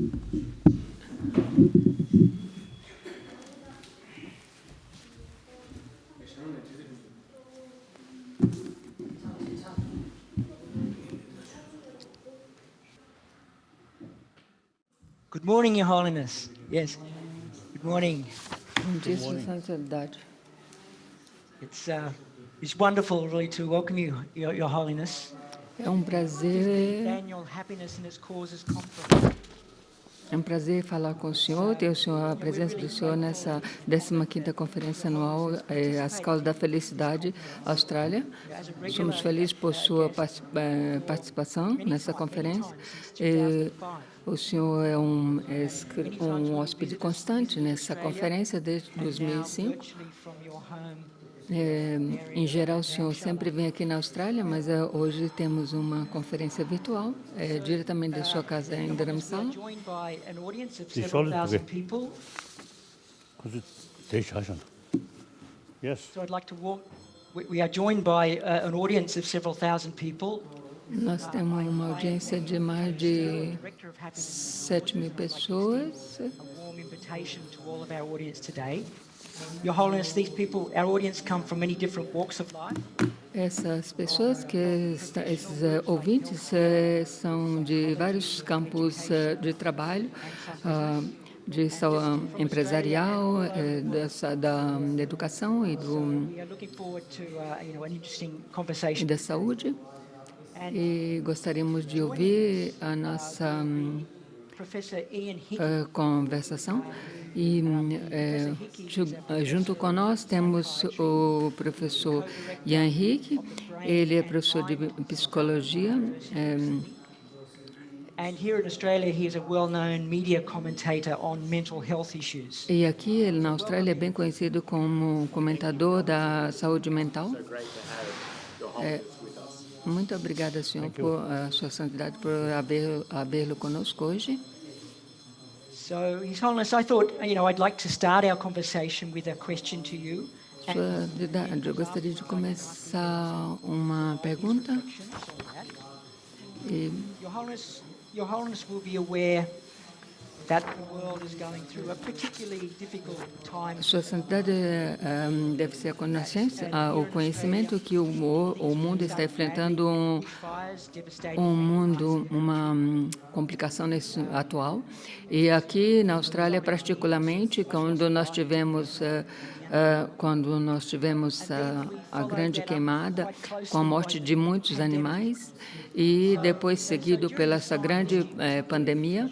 Good morning, Your Holiness. Yes. Good morning. Bom dia, Sua Santidade. It's wonderful, really, to welcome you, Your Holiness. É um prazer, Annual Happiness and its Causes Conference. falar com o senhor, ter a presença do senhor nessa 15ª Conferência Anual As Causas da Felicidade, Austrália. Somos felizes por sua participação nessa conferência. O senhor é um hóspede constante nessa conferência desde 2005. Em geral, o senhor sempre vem aqui na Austrália, mas hoje temos uma conferência virtual, diretamente da sua casa em Dharamsala. We are joined by an audience of several thousand people. Nós temos uma audiência de mais de 7.000 pessoas. A warm invitation to all of our audience today. Your Holiness, these people, our audience come from many different walks of life. Essas pessoas esses ouvintes são de vários campos de trabalho, de empresarial, da educação e da saúde. E gostaríamos de ouvir a nossa conversação. E junto com nós temos o professor Ian Hick, ele é professor de psicologia. And here in Australia, he is a well-known media commentator on mental health issues. E aqui, ele na Austrália, é bem conhecido como comentador da saúde mental. Muito obrigada, senhor, por a sua santidade, por haver-lo conosco hoje. So, His Holiness, I thought, I'd like to start our conversation with a question to you. Sua Santidade, eu gostaria de começar uma pergunta. Your Holiness will be aware that the world is going through a particularly difficult time. Sua Santidade deve ser o conhecimento que o mundo está enfrentando uma complicação atual. E aqui na Austrália, particularmente, quando nós tivemos a grande queimada, com a morte de muitos animais, e depois seguido pela essa grande pandemia.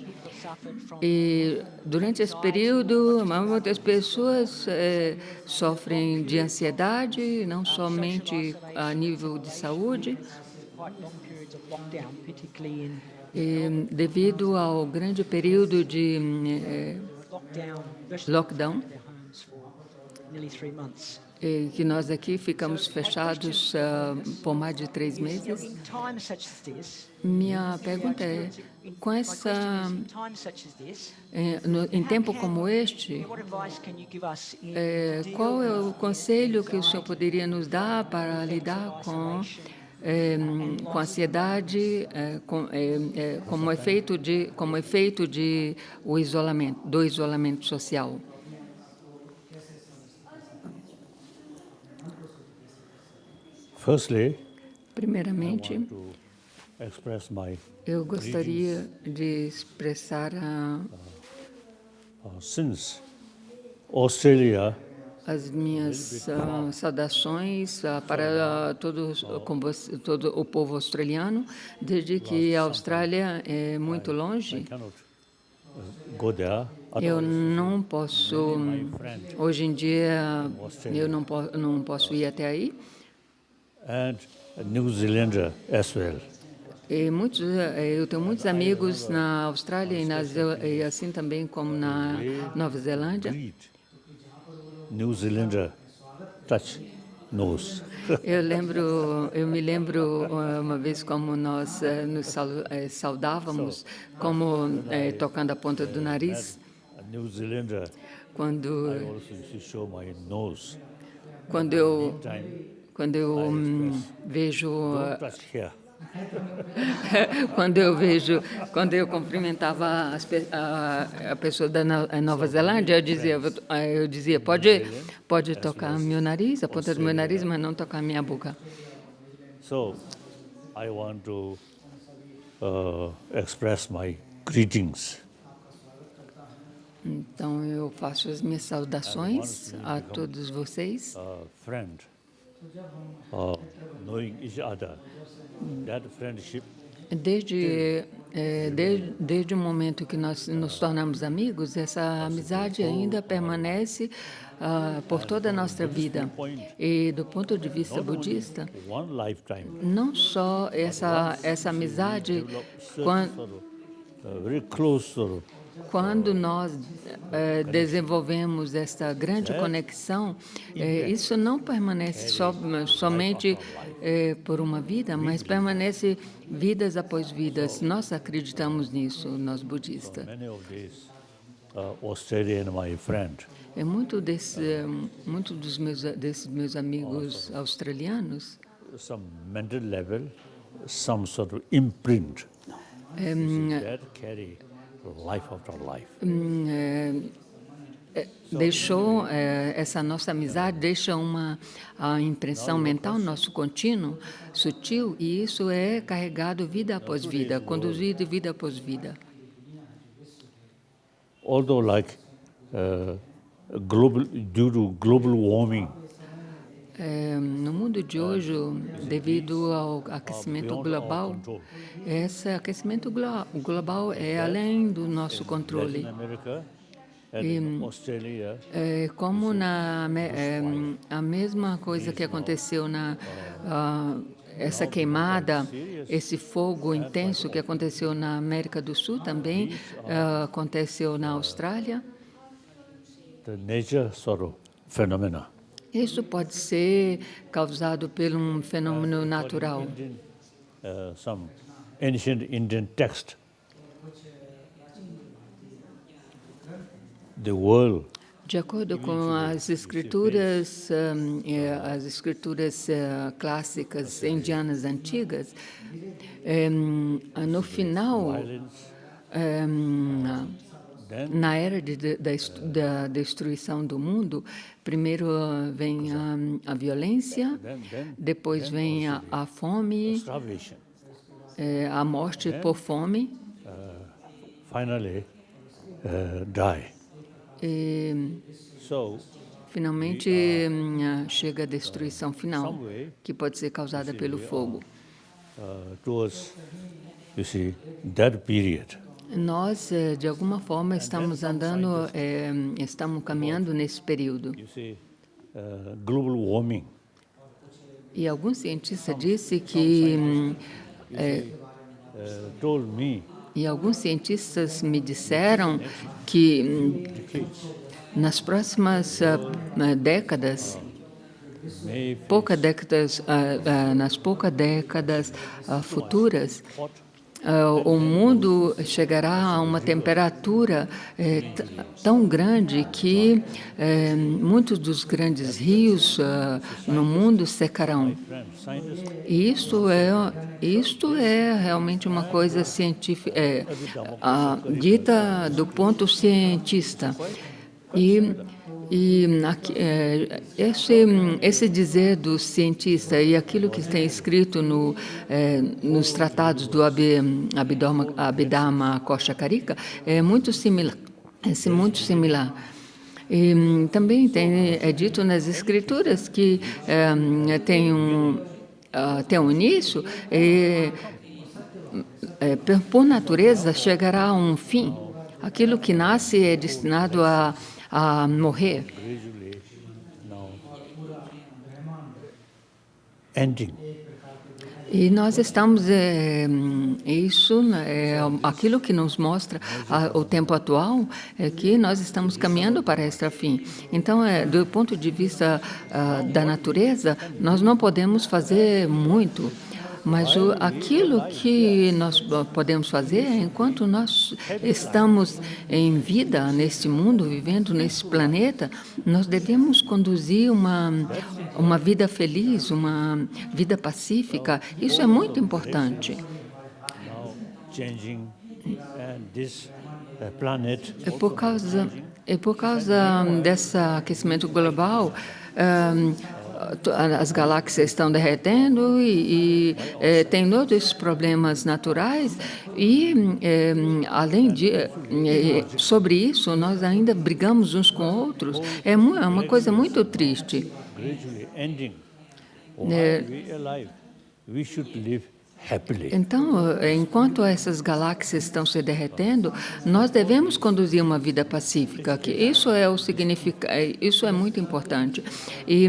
E durante esse período, muitas pessoas sofrem de ansiedade, não somente a nível de saúde, e devido ao grande período de lockdown, que nós aqui ficamos fechados por mais de 3 meses. Minha pergunta é, em tempo como este, qual é o conselho que o senhor poderia nos dar para lidar com a ansiedade, como efeito do isolamento social? Primeiramente, eu gostaria de expressar as minhas saudações para todo o povo australiano, desde que a Austrália é muito longe. Eu não posso, hoje em dia, eu não posso ir até aí. And New Zealand as well. Eu tenho muitos amigos na Austrália e assim também como na Nova Zelândia. New Zealand touch nose. Eu me lembro uma vez como nós nos saudávamos, como tocando a ponta do nariz. New Zealand. Quando I also show my nose. Quando eu vejo Quando eu cumprimentava a pessoa da Nova Zelândia, eu dizia, pode tocar meu nariz, a ponta do meu nariz, mas não tocar minha boca. So, I want to express my greetings. Então, eu faço as minhas saudações a todos vocês. Friend, knowing each other, that friendship Desde o momento que nós nos tornamos amigos, essa amizade ainda permanece por toda a nossa vida. E do ponto de vista not only budista, one lifetime, não só essa amizade, very close quando nós desenvolvemos esta grande conexão, isso não permanece somente por uma vida, mas permanece vidas após vidas. Nós acreditamos nisso, nós budistas. many of these Australian my friend. Desses meus amigos australianos, Some mental level, some sort of imprint that carry life after life. Essa nossa amizade deixa a impressão mental, nosso contínuo, sutil, e isso é carregado vida após vida, conduzido vida após vida. Although like due to global warming, No mundo de hoje, devido ao aquecimento global, esse aquecimento global é além do nosso controle. Latin America and in Australia, Como a mesma coisa que aconteceu essa queimada, esse fogo intenso que aconteceu na América do Sul, também aconteceu na Austrália. the nature sort of phenomena. Isso pode ser causado por um fenômeno natural. Some ancient Indian text. The world De acordo com as escrituras clássicas indianas antigas, no final, na era da destruição do mundo, primeiro vem a violência, depois vem a fome, starvation. a morte por fome, Finally die. e So finalmente chega a destruição final, que pode ser causada pelo fogo. towards, you see, that period. Nós, de alguma forma, estamos estamos caminhando nesse período. You see, global warming. E algum cientista disse que Told me E alguns cientistas me disseram que nas próximas décadas, nas poucas décadas futuras, o mundo chegará a uma temperatura tão grande que muitos dos grandes rios no mundo secarão. E isto é realmente uma coisa científica, dita do ponto cientista. Esse dizer do cientista e aquilo que tem escrito nos tratados do Abhidharma Kosha Karika é muito similar. E também é dito nas escrituras que tem um início e por natureza chegará a um fim. Aquilo que nasce é destinado a morrer. gradually now ending. E nós estamos, aquilo que nos mostra o tempo atual é que nós estamos caminhando para este fim. Então, do ponto de vista da natureza, nós não podemos fazer muito. Mas aquilo que nós podemos fazer, enquanto nós estamos em vida neste mundo, vivendo nesse planeta, nós devemos conduzir uma vida feliz, uma vida pacífica. Isso é muito importante. Now changing, and this planet É por causa desse aquecimento global, as galáxias estão derretendo e tem todos esses problemas naturais e, além de sobre isso, nós ainda brigamos uns com outros. É uma coisa muito triste. gradually ending. While we alive, we should live happily. Então, enquanto essas galáxias estão se derretendo, nós devemos conduzir uma vida pacífica, que isso é o isso é muito importante. E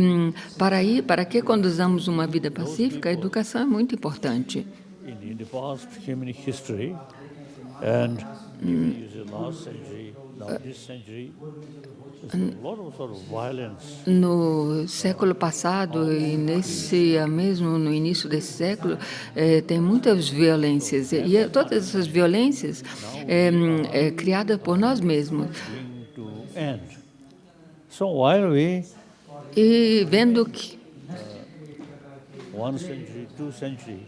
para que conduzamos uma vida pacífica, a educação é muito importante. In the past human history, and the last century, now this century, there's a lot of sort of violence. No século passado e mesmo no início desse século, tem muitas violências e todas essas violências é criada por nós mesmos. Going to end. So while we, E vendo que 1 century, 2 century,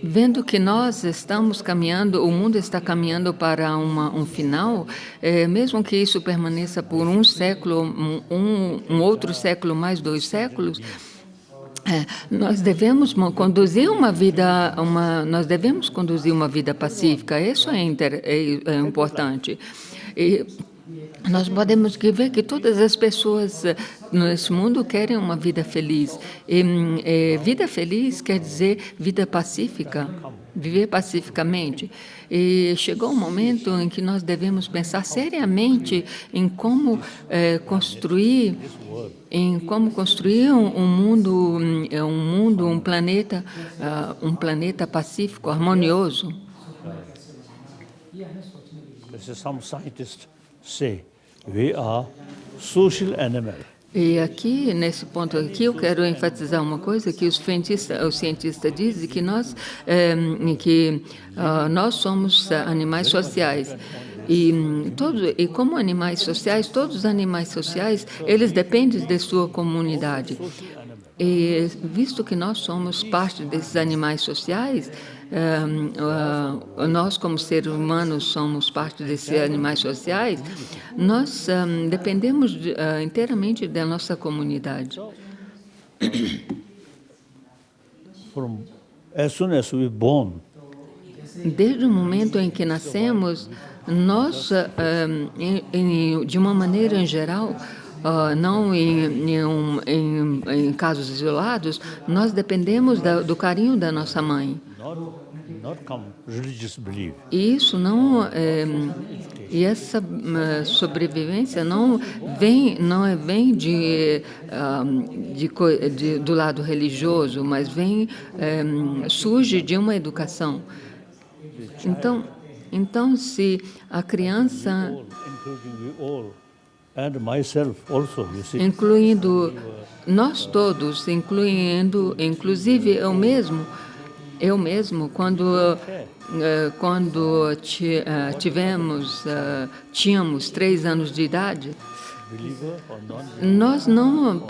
vendo que nós estamos caminhando, o mundo está caminhando para um final, mesmo que isso permaneça por um século, um outro século, mais 2 séculos, nós devemos conduzir uma vida, nós devemos conduzir uma vida pacífica. Isso é importante. E nós podemos ver que todas as pessoas nesse mundo querem uma vida feliz. E vida feliz quer dizer vida pacífica, viver pacificamente. E chegou um momento em que nós devemos pensar seriamente em como construir um mundo, um planeta pacífico, harmonioso. some scientists say we are social animal. E aqui, nesse ponto aqui, eu quero enfatizar uma coisa que os cientistas dizem, que nós somos animais sociais. E como animais sociais, todos os animais sociais, eles dependem de sua comunidade. E visto que nós somos parte desses animais sociais, nós como seres humanos somos parte desses animais sociais, nós dependemos inteiramente da nossa comunidade. As soon as we're born, desde o momento em que nascemos, nós, de uma maneira em geral, não em casos isolados, nós dependemos do carinho da nossa mãe. not come religious belief. E isso não e essa sobrevivência não vem do lado religioso, mas surge de uma educação. Então se a criança, Including we all, and myself also, you see. incluindo nós todos, inclusive eu mesmo, quando tínhamos 3 anos de idade, Believer or non, nós não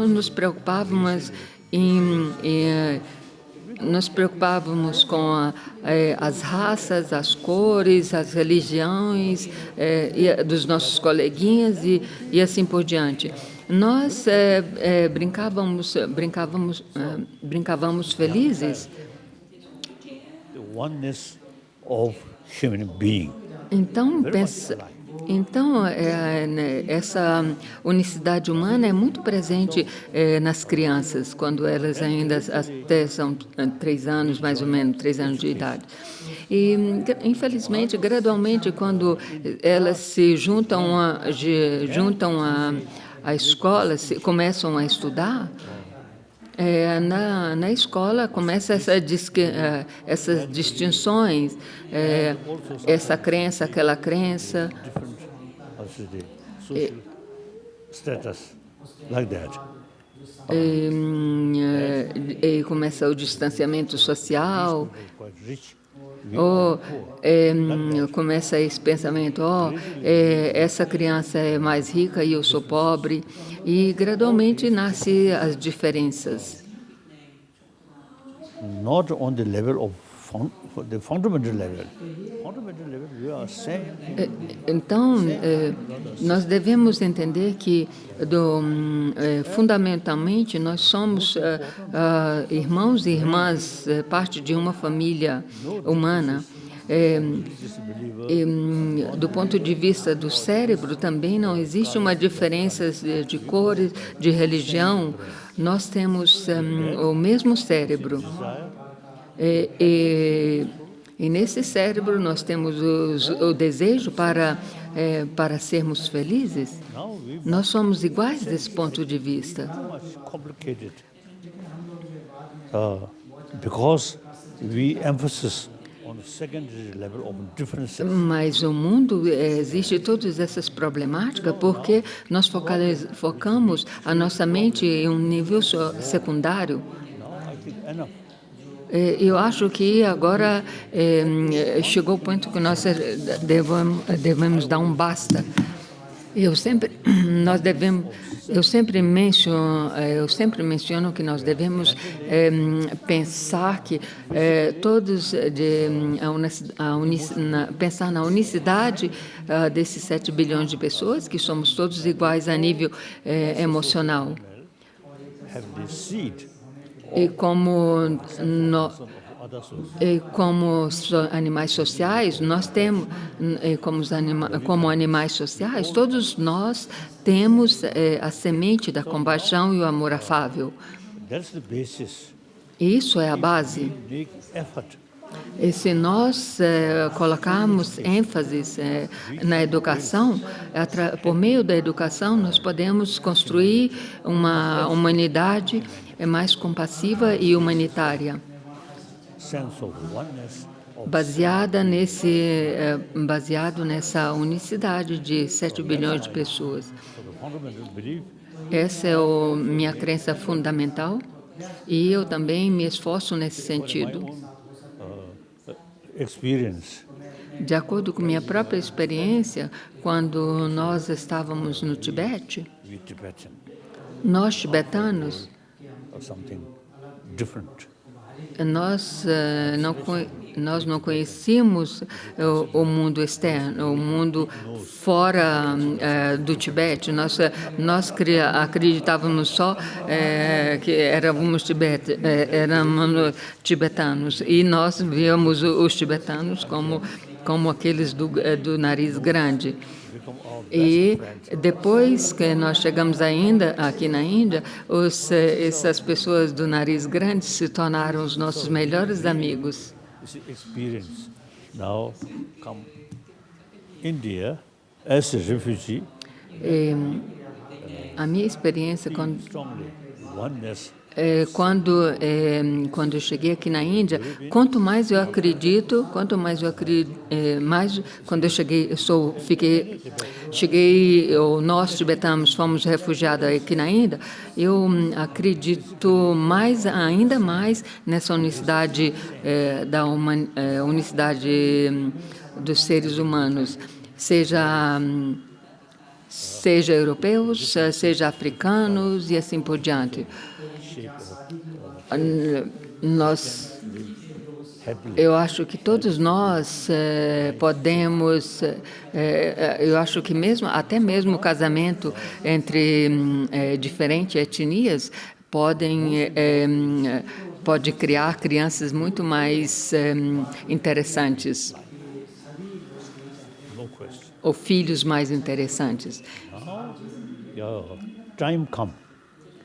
nos preocupávamos com as raças, as cores, as religiões dos nossos coleguinhas e assim por diante. Nós brincávamos felizes. the oneness of human being. Então, essa unicidade humana é muito presente nas crianças, quando elas ainda até são 3 anos, mais ou menos, 3 anos de idade. E, infelizmente, gradualmente, quando elas se juntam à escola, começam a estudar, na escola começa essas distinções, essa crença, aquela crença. Different, how should I say, social status, like that. E começa o distanciamento social, quite rich. ou começa esse pensamento, essa criança é mais rica e eu sou pobre, e gradualmente nascem as diferenças. Not on the level of the fundamental level. Fundamental level, we are same. Então, nós devemos entender que, fundamentalmente, nós somos irmãos e irmãs, parte de uma família humana. Do ponto de vista do cérebro, também não existe uma diferença de cores, de religião. Nós temos o mesmo cérebro. E nesse cérebro nós temos o desejo para sermos felizes. Nós somos iguais desse ponto de vista. Much complicated. Because we emphasis on the secondary level of differences. Mas o mundo existe todas essas problemáticas porque nós focamos a nossa mente em um nível secundário. Now I think enough. Eu acho que agora chegou o ponto que nós devemos dar um basta. Eu sempre menciono que nós devemos pensar que pensar na unicidade desses 7 bilhões de pessoas, que somos todos iguais a nível emocional. Have the seed E como animais sociais, nós temos, como animais sociais, todos nós temos a semente da compaixão e o amor afável. that's the basis. Isso é a base. Make effort. E se nós colocarmos ênfase na educação, por meio da educação, nós podemos construir uma humanidade mais compassiva e humanitária, Sense of oneness, of baseado nessa unicidade de 7 bilhões de pessoas. so the fundamental belief. Essa é minha crença fundamental e eu também me esforço nesse sentido. Experience. De acordo com minha própria experiência, quando nós estávamos no Tibete, We Tibetan nós tibetanos, or something different. nós não conhecíamos o mundo externo, o mundo fora do Tibete. Nós acreditávamos só que éramos tibetanos e nós víamos os tibetanos como aqueles do nariz grande. E depois que nós chegamos aqui na Índia, essas pessoas do nariz grande se tornaram os nossos melhores amigos. This is experience. Now come India as a refugee, A minha experiência strongly oneness. quando eu cheguei aqui na Índia, mais quando eu cheguei, nós tibetanos fomos refugiados aqui na Índia, eu acredito ainda mais nessa unicidade unicidade dos seres humanos, seja europeus, seja africanos e assim por diante. Eu acho que todos nós podemos, eu acho que até mesmo o casamento entre diferentes etnias pode criar crianças muito mais interessantes, No question. ou filhos mais interessantes. Now, your time come.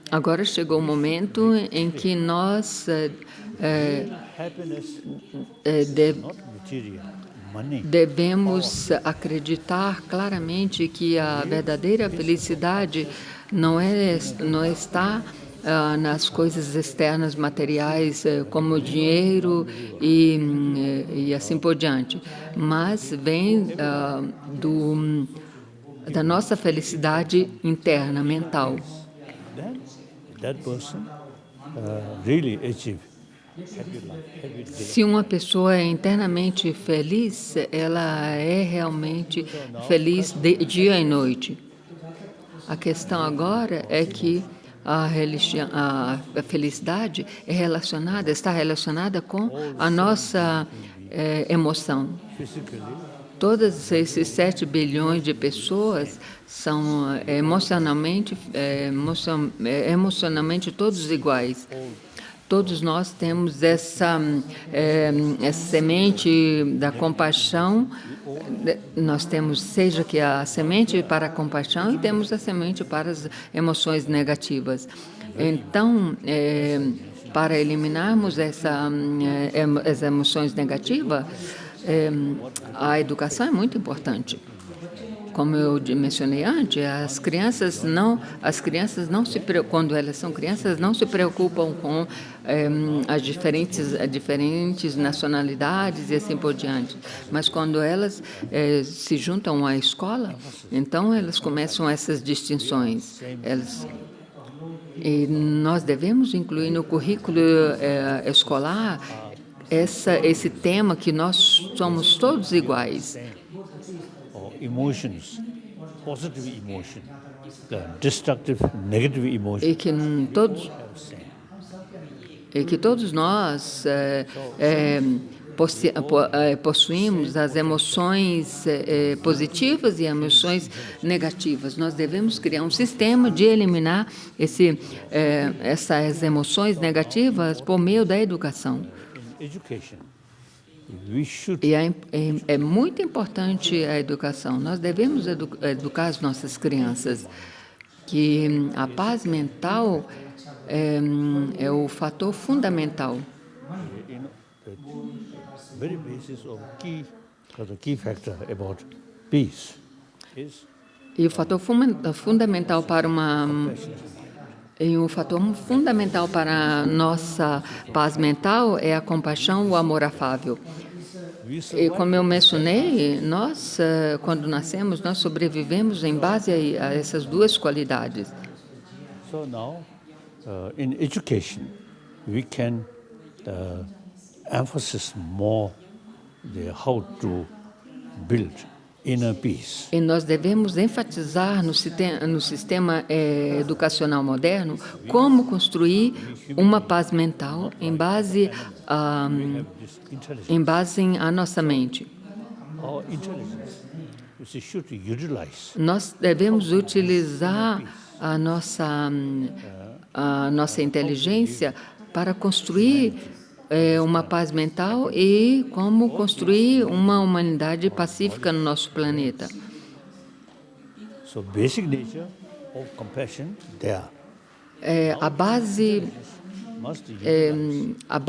Agora chegou o momento em que nós Happiness, not material, money. devemos acreditar claramente que a verdadeira felicidade não está nas coisas externas materiais, como dinheiro e assim por diante, mas vem da nossa felicidade interna, mental. that person really achieve happy life, happy day. Se uma pessoa é internamente feliz, ela é realmente feliz dia e noite. A questão agora é que a felicidade está relacionada com a nossa emoção. Physically, Todos esses 7 bilhões de pessoas são emocionalmente todos iguais. Todos nós temos essa semente da compaixão. Nós temos, seja que a semente para a compaixão e temos a semente para as emoções negativas. Então, para eliminarmos as emoções negativas, a educação é muito importante. Como eu mencionei antes, quando elas são crianças, não se preocupam com as diferentes nacionalidades e assim por diante. Mas quando elas se juntam à escola, então elas começam essas distinções. E nós devemos incluir no currículo escolar esse tema que nós somos todos iguais. or emotions, positive emotion, destructive, negative emotion. E que todos nós possuímos as emoções positivas e emoções negativas. Nós devemos criar um sistema de eliminar essas emoções negativas por meio da educação. Education, we should E é muito importante a educação. Nós devemos educar as nossas crianças, que a paz mental é o fator fundamental. the very basis of the key factor about peace is E o fator fundamental para a nossa paz mental é a compaixão, o amor afável. we E survive. como eu mencionei, nós, quando nascemos, nós sobrevivemos em base a essas duas qualidades. So now, in education, we can emphasize more how to build inner peace. E nós devemos enfatizar no sistema educacional moderno como construir uma paz mental em base This intelligence, à nossa mente. our intelligence, we should utilize Nós devemos utilizar a nossa inteligência para construir uma paz mental e como construir uma humanidade pacífica no nosso planeta. so basic nature of compassion there. A base Must a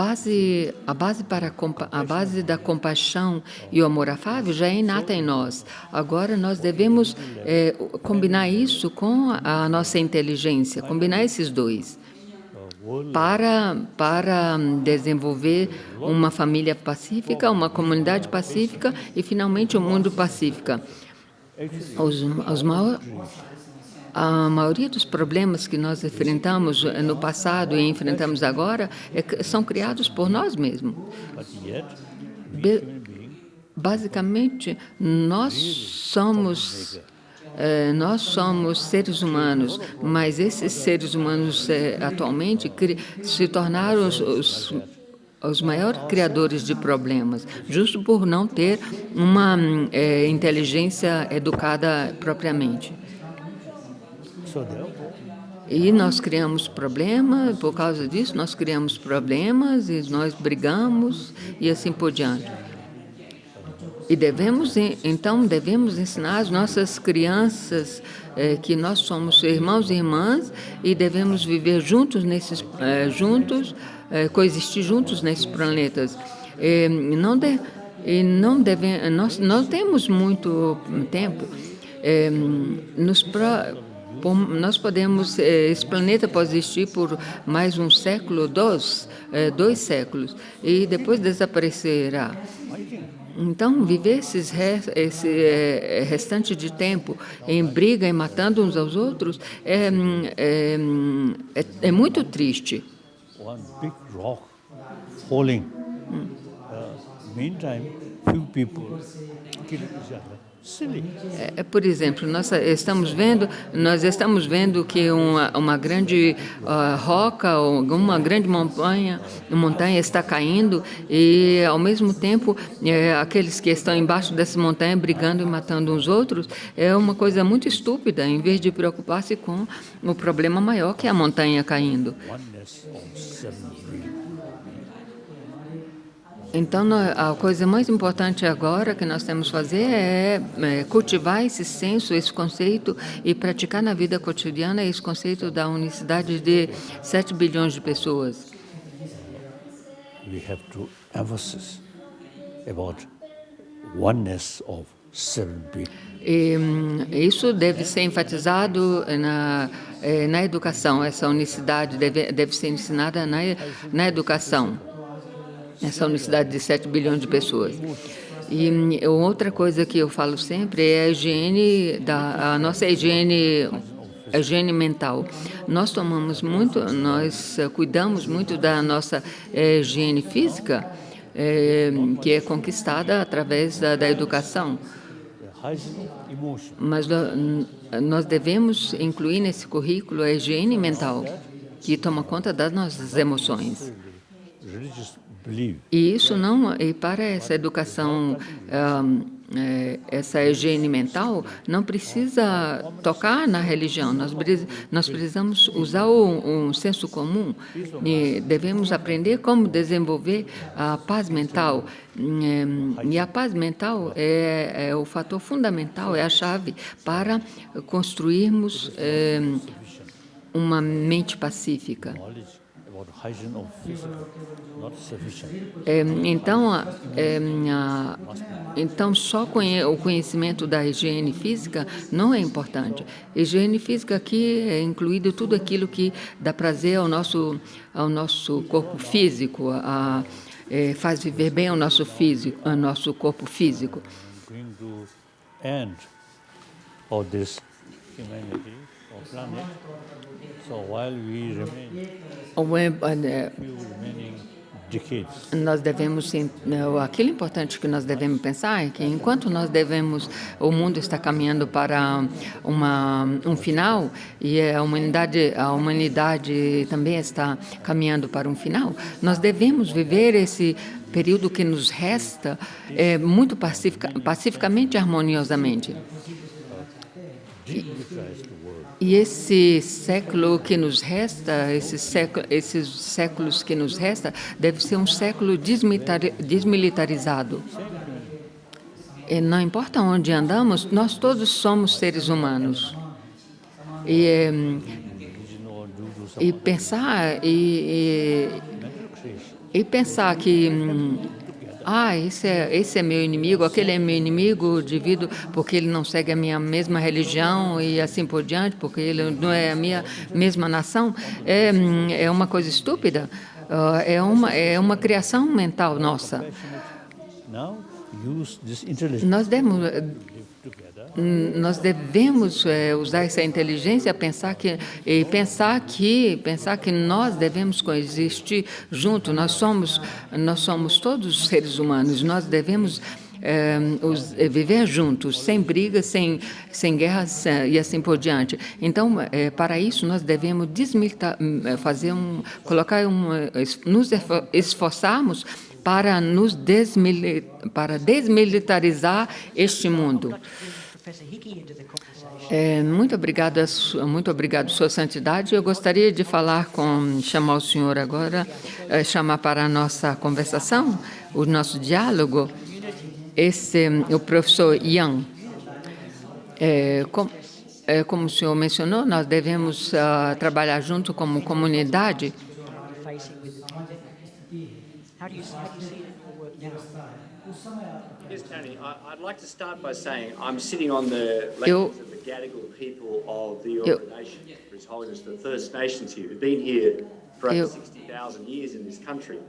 base da compaixão e o amor afável já é inata em nós. Agora nós devemos combinar isso com a nossa inteligência, combinar esses dois para desenvolver uma família pacífica, uma comunidade pacífica e finalmente um mundo pacífico. A maioria dos problemas que nós enfrentamos no passado e enfrentamos agora são criados por nós mesmos. but yet Basicamente, nós somos seres humanos, mas esses seres humanos atualmente se tornaram os maiores criadores de problemas, justo por não ter uma inteligência educada propriamente. so therefore E nós criamos problemas, por causa disso, nós criamos problemas e nós brigamos e assim por diante. E devemos ensinar as nossas crianças que nós somos irmãos e irmãs e devemos viver juntos coexistir juntos nesses planetas. Nós não temos muito tempo. Nós podemos, esse planeta pode existir por mais um século, dois séculos, e depois desaparecerá. Então, viver esse restante de tempo em briga e matando uns aos outros é muito triste. One big rock falling. Meantime, few people killing each other. Silly. Por exemplo, nós estamos vendo que uma grande roca ou uma grande montanha está caindo e, ao mesmo tempo, aqueles que estão embaixo dessa montanha brigando e matando uns outros, é uma coisa muito estúpida, em vez de preocupar-se com o problema maior, que é a montanha caindo. Oneness of 7 billion. Então, a coisa mais importante agora que nós temos que fazer é cultivar esse senso, esse conceito e praticar na vida cotidiana esse conceito da unicidade de 7 bilhões de pessoas. We have to emphasize about oneness of 7 billion. E isso deve ser enfatizado na educação, essa unicidade deve ser ensinada na educação. Essa unicidade de 7 bilhões de pessoas. E outra coisa que eu falo sempre é a higiene, a nossa higiene mental. Nós cuidamos muito da nossa higiene física, que é conquistada através da educação. Mas nós devemos incluir nesse currículo a higiene mental, que toma conta das nossas emoções. E isso e para essa educação, essa higiene mental, não precisa tocar na religião. Nós precisamos usar um senso comum e devemos aprender como desenvolver a paz mental. E a paz mental é o fator fundamental, é a chave para construirmos uma mente pacífica. Então, só o conhecimento da higiene física não é importante. Higiene física aqui é incluído tudo aquilo que dá prazer ao nosso corpo físico, faz viver bem ao nosso corpo físico. Going to end of this humanity or planet. So while we remain few remaining decades, nós devemos, aquilo importante que nós devemos pensar é que enquanto o mundo está caminhando para um final e a humanidade também está caminhando para um final, nós devemos viver esse período que nos resta muito pacificamente e harmoniosamente. E esse século que nos resta, esses séculos que nos resta, deve ser um século desmilitarizado. E não importa onde andamos, nós todos somos seres humanos. E pensar que esse é meu inimigo, aquele é meu inimigo devido porque ele não segue a minha mesma religião e assim por diante, porque ele não é a minha mesma nação, é uma coisa estúpida, é uma criação mental nossa. Nós devemos usar essa inteligência, pensar que nós devemos coexistir junto. Nós somos todos seres humanos. Nós devemos viver juntos, sem brigas, sem guerras e assim por diante. Então, para isso nós devemos nos esforçarmos para desmilitarizar este mundo. Muito obrigado, Sua Santidade. Eu gostaria de chamar o senhor agora, chamar para a nossa conversação, o nosso diálogo, o professor Yang. Como o senhor mencionou, nós devemos trabalhar junto como comunidade. How do you see it in your work now? Yes, Tony, I'd like to start by saying I'm sitting on the Eu- lands of the Gadigal people of the Eora Nation, for His Holiness the First Nations here, who've been here for over Eu- 60,000 years in this country.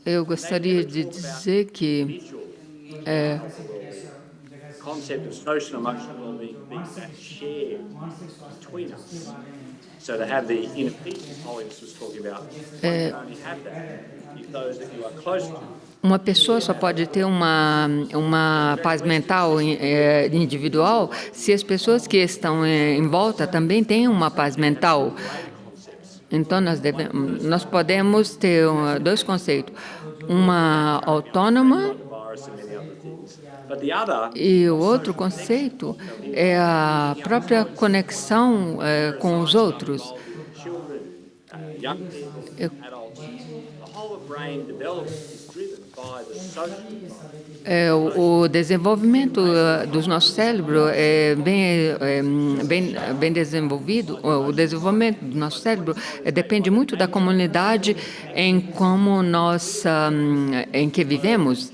Eu gostaria de dizer que Individual well-being, the concept of social and emotional well-being being that shared between us. So to have the inner peace His Holiness was talking about, one can only have that if those that you are close to. uma pessoa só pode ter uma paz mental individual se as pessoas que estão em volta também têm uma paz mental. Então, nós podemos ter dois conceitos. Uma autônoma Virus and many other things. But the other e o outro conceito é a própria conexão com os outros. children, young people, adults, the whole of brain development is driven by the social environment. O desenvolvimento do nosso cérebro é bem desenvolvido. O desenvolvimento do nosso cérebro depende muito da comunidade em como em que vivemos.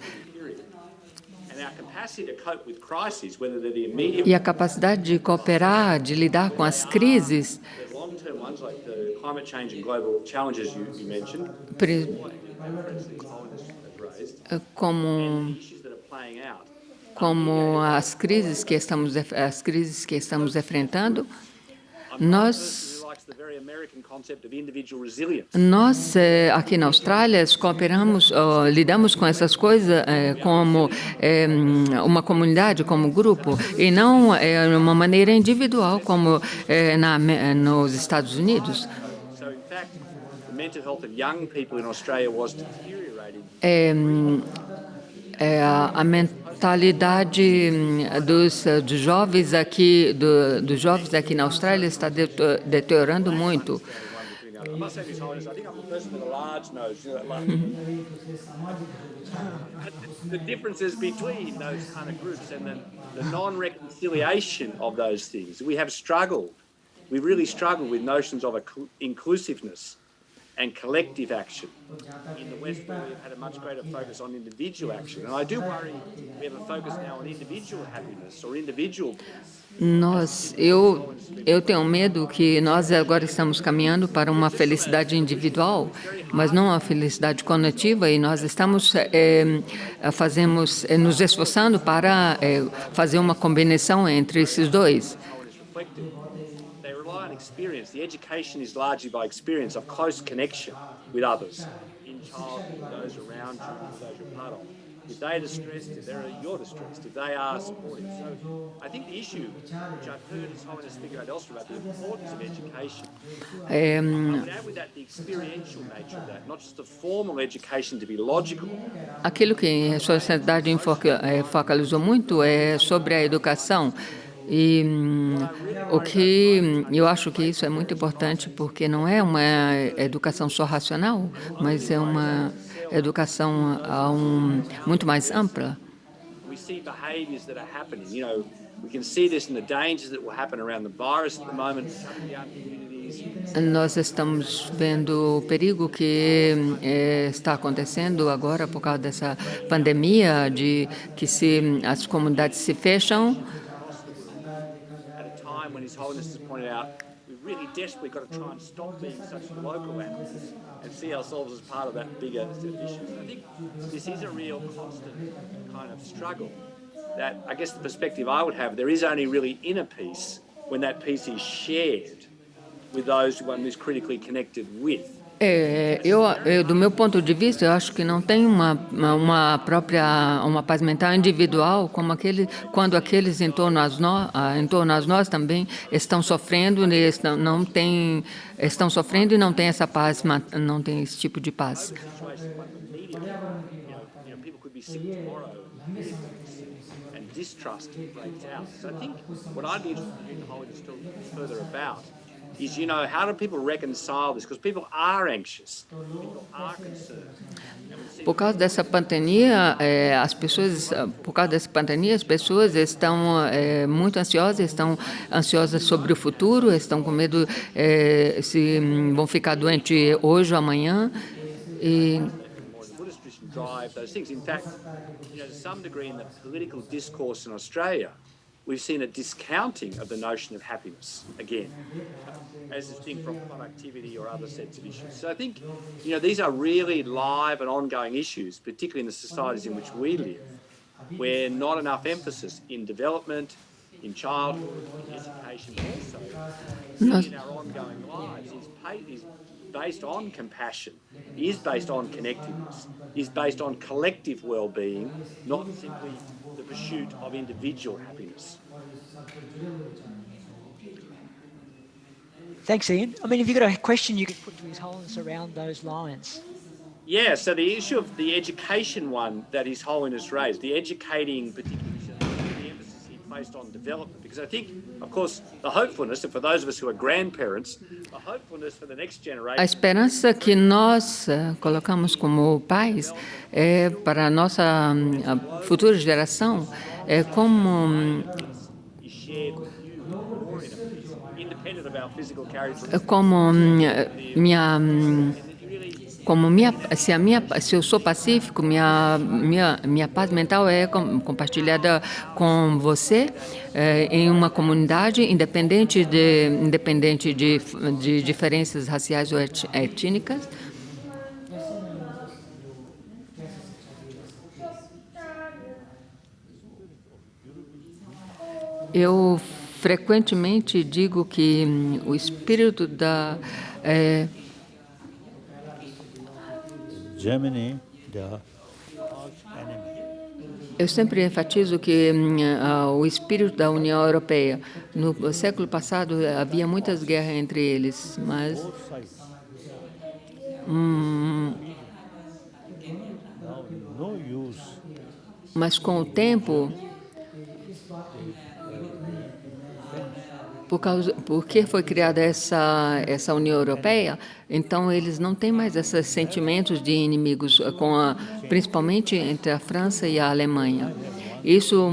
And our capacity to cope with crises, whether they're the immediate E a capacidade de cooperar, de lidar com as crises, the long-term ones like the climate change and global challenges you mentioned, pre- President Holiness has raised, como issues that are playing out. como as crises que estamos enfrentando, nós Who likes the very American concept of individual resilience. Nós, aqui na Austrália, lidamos com essas coisas como uma comunidade, como grupo, e não de uma maneira individual, como nos Estados Unidos. So in fact, the mental health of young people in Australia was deteriorating. A mentalidade dos jovens aqui na Austrália está deteriorando muito. I must say, His Holiness, I think I'm a person with a large nose. You know, the differences between those kind of groups and the non-reconciliation of those things. We have struggled. We really struggle with notions of inclusiveness and collective action. In the West, where we've had a much greater focus on individual action. And I do worry we have a focus now on individual happiness or individual peace. Eu tenho medo que nós agora estamos caminhando para uma felicidade individual, mas não uma felicidade coletiva, e nós estamos nos esforçando para fazer uma combinação entre esses dois. They rely on experience. The education is largely by experience of close connection with others in childhood, those around you, those you're part of. If they're distressed, you're distressed. If they are supportive. So I think the issue, which I've heard His Holiness speak about elsewhere, about the importance of education, I would add with that the experiential nature of that, not just the formal education to be logical. Aquilo que a sociedade focalizou muito é sobre a educação. E o que eu acho que isso é muito importante, porque não é uma educação só racional, mas é uma educação muito mais ampla. We see behaviours that are happening. You know, we can see this in the dangers that will happen around the virus at the moment, shutting down communities. Nós estamos vendo o perigo que está acontecendo agora por causa dessa pandemia, de que as comunidades se fecham. At a time when His Holiness has pointed out, we've really desperately got to try and stop being such local animals and see ourselves as part of that bigger set of issues. And I think this is a real constant kind of struggle. That I guess the perspective I would have, there is only really inner peace when that peace is shared with those one is critically connected with. Do meu ponto de vista, eu acho que não tem uma paz mental individual como quando aqueles em torno a nós também estão sofrendo e não têm essa paz, não tem esse tipo de paz. People could be sick tomorrow and distrust breaks out. So I think what I'd be interested in hearing Holiness talk further about is, how do people reconcile this? Because people are anxious, people are concerned. Por causa dessa pandemia, as pessoas estão muito ansiosas sobre o futuro, estão com medo se vão ficar doentes hoje ou amanhã. E Buddhist education drive those things. In fact, to some degree in the political discourse in Australia, we've seen a discounting of the notion of happiness again, as distinct from productivity or other sets of issues. So I think, these are really live and ongoing issues, particularly in the societies in which we live, where not enough emphasis in development, in childhood, in education, but also in our ongoing lives is based on compassion, is based on connectedness, is based on collective well-being, not simply the pursuit of individual happiness. Thanks, Ian. I mean, if you've got a question you could put to His Holiness around those lines. Yeah, so the issue of the education one that His Holiness raised, the educating particularly the emphasis he placed on development, because I think, of course, the hopefulness, and for those of us who are grandparents, the hopefulness for the next generation. A esperança que nós colocamos como pais para a nossa futura geração é como Is shared with you or in a peace, independent of our physical characteristics. Se eu sou pacífico, minha paz mental é compartilhada com você em uma comunidade independente de diferenças raciais ou étnicas. Eu frequentemente digo que o espírito da Germany, the arch enemy. Eu sempre enfatizo que o espírito da União Europeia, no século passado havia muitas guerras entre eles, mas com o tempo, porque foi criada essa União Europeia, então eles não têm mais esses sentimentos de inimigos, principalmente entre a França e a Alemanha. Isso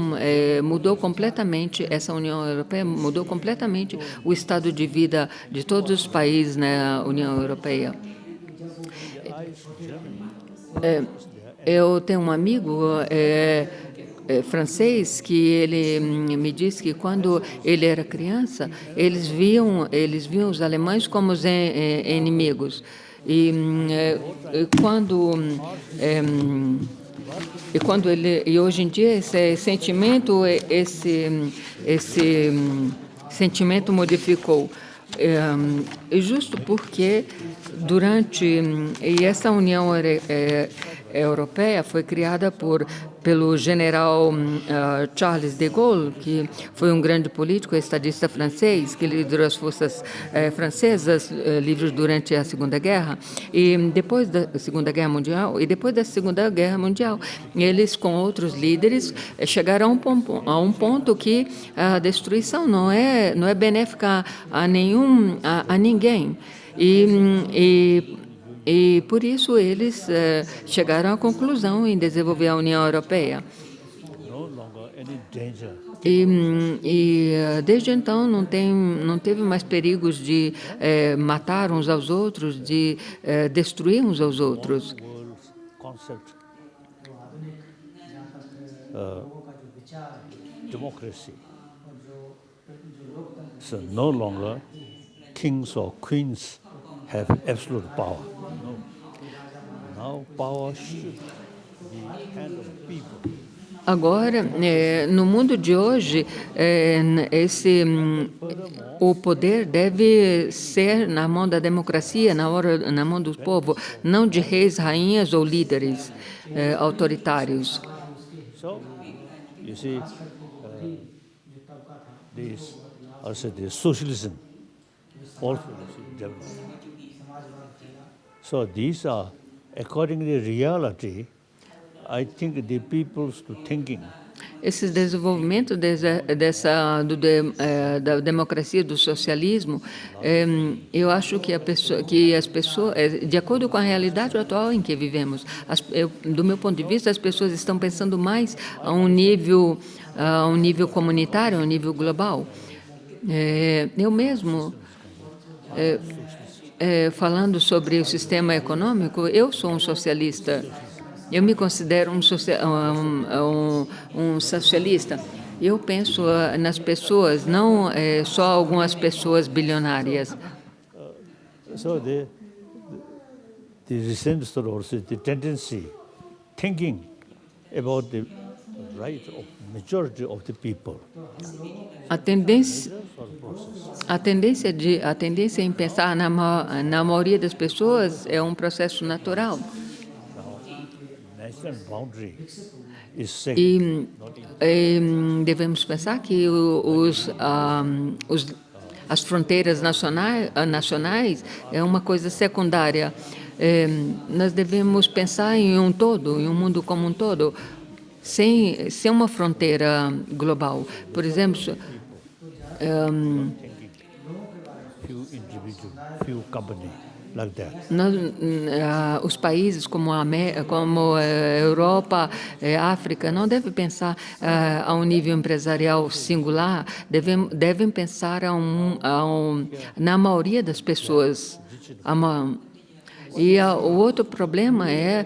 mudou completamente, essa União Europeia mudou completamente o estado de vida de todos os países na União Europeia. Eu tenho um amigo francês que ele me disse que quando ele era criança eles viam os alemães como os inimigos e hoje em dia esse sentimento modificou, justo porque essa União Europeia foi criada pelo general Charles de Gaulle, que foi um grande político e estadista francês, que liderou as forças francesas livres durante a Segunda Guerra, e depois da Segunda Guerra Mundial, eles com outros líderes chegaram a um ponto que a destruição não é benéfica a ninguém. E por isso eles chegaram à conclusão em desenvolver a União Europeia. E desde então não teve mais perigos de matar uns aos outros, de destruir uns aos outros. Democracy. So no longer kings or queens have absolute power. No. Now power should be hand of people. Agora, no mundo de hoje, o poder deve ser na mão da democracia, na mão do povo, não de reis, rainhas ou líderes autoritários. So, you see, this socialism also developed. So these are, according to the reality, I think the people's thinking. Esse desenvolvimento da democracia, do socialismo, eu acho que as pessoas, de acordo com a realidade atual em que vivemos, do meu ponto de vista, as pessoas estão pensando mais a um nível comunitário, a um nível global. Eu mesmo, falando sobre o sistema econômico, eu sou um socialista. Eu me considero um socialista. Eu penso nas pessoas, não só algumas pessoas bilionárias. So the recent sort of also the tendency, thinking about the right of majority of the people. A tendência em pensar na maioria das pessoas é um processo natural. National boundary is set. E devemos pensar que as fronteiras nacionais é uma coisa secundária. Nós devemos pensar em um todo, em um mundo como um todo, sem uma fronteira global. Por exemplo, Few individual, few company, like that. os países como a Europa, África, não devem pensar a um nível empresarial singular, devem pensar na maioria das pessoas. O outro problema é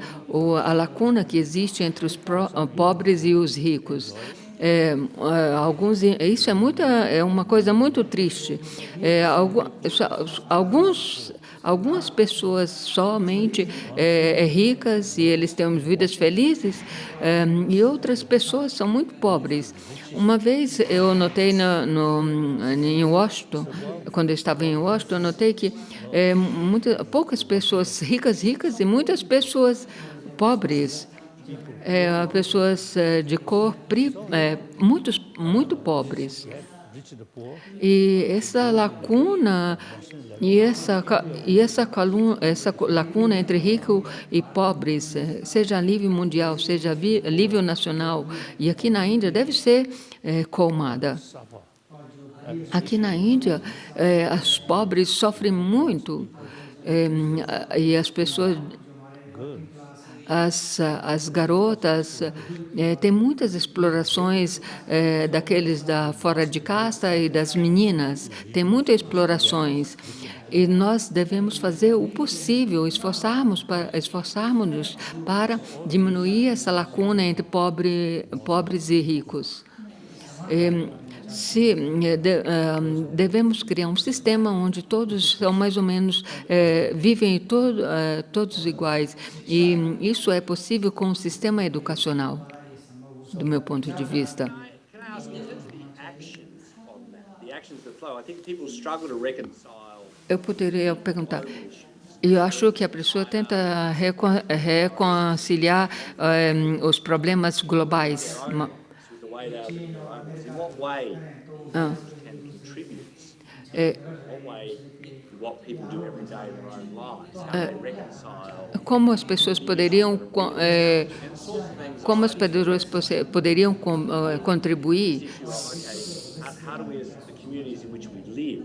a lacuna que existe entre os pobres e os ricos. Isso é uma coisa muito triste. Algumas pessoas somente ricas e eles têm vidas felizes, e outras pessoas são muito pobres. Uma vez eu notei em Washington, quando eu estava em Washington, eu notei que poucas pessoas ricas e muitas pessoas pobres. Pessoas de cor muito pobres. E essa lacuna essa lacuna entre rico e pobres, seja a nível mundial, seja a nível nacional, e aqui na Índia deve ser colmada. Aqui na Índia, os pobres sofrem muito, e as pessoas, as garotas, tem muitas explorações daqueles da fora de casta e das meninas, tem muitas explorações. E nós devemos fazer o possível, esforçarmos-nos para diminuir essa lacuna entre pobres e ricos. Devemos criar um sistema onde todos são mais ou menos vivem todos iguais, e isso é possível com o sistema educacional, do meu ponto de vista. Can I ask, in terms of the actions on that, the actions that flow, I think people struggle to reconcile. Eu poderia perguntar. Eu acho que a pessoa tenta reconciliar os problemas globais. With the way they are living their own lives. In what way can contribute? What way what people do every day in their own lives? How they reconcile? Como as pessoas poderiam contribuir? How do we, as the communities in which we live,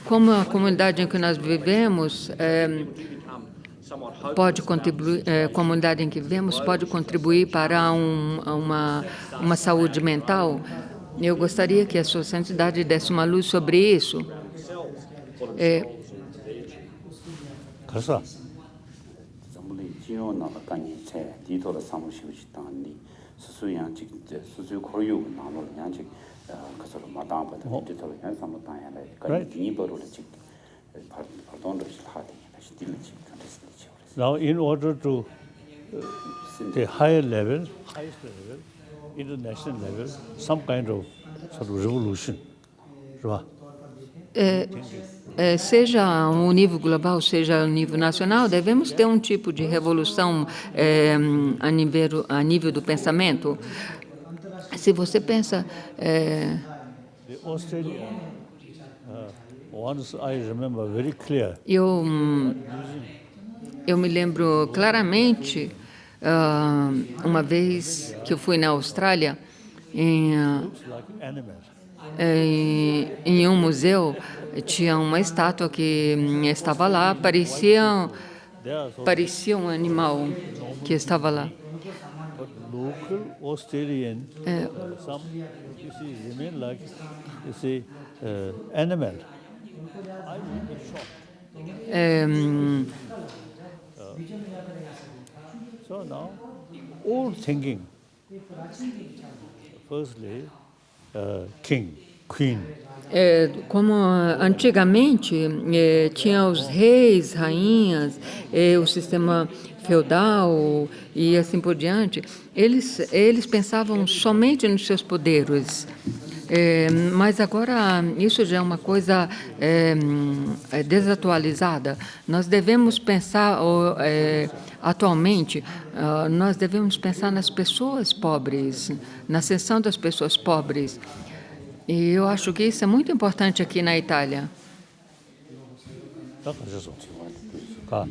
Como a comunidade em que nós vivemos somewhat hopeless pode contribuir, comunidade em que vivemos pode contribuir para uma saúde mental? Eu gostaria que a sua santidade desse uma luz sobre isso. 그래서 Now, in order to the higher level, highest level, international level, some kind of sort of revolution, right? Seja um nível global, seja um nível nacional, devemos ter um tipo de revolução a nível do pensamento. Se você pensa... The Australia, once I remember very clear. Eu me lembro claramente, uma vez que eu fui na Austrália, em um museu, tinha uma estátua que estava lá, parecia um animal que estava lá. Local Australian, some you see remain like you see animal. I was shocked. So now, old thinking. Firstly, king, queen. Como antigamente tinha os reis, rainhas, o sistema feudal e assim por diante, eles pensavam somente nos seus poderes. Mas agora isso já é uma coisa desatualizada. Nós devemos pensar atualmente, nós devemos pensar nas pessoas pobres, na seção das pessoas pobres. E eu acho que isso é muito importante aqui na Itália. 가.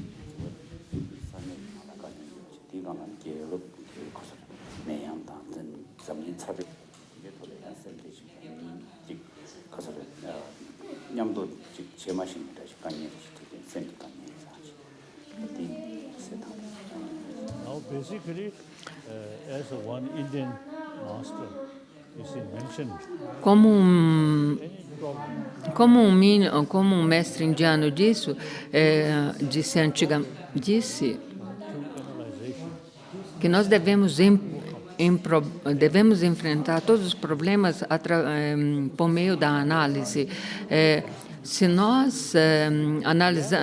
Now basically, as one Indian master, you see, mentioned, Como any problem como um mestre indiano disse to canalization, que nós devemos enfrentar todos os problemas por meio da análise. Se nós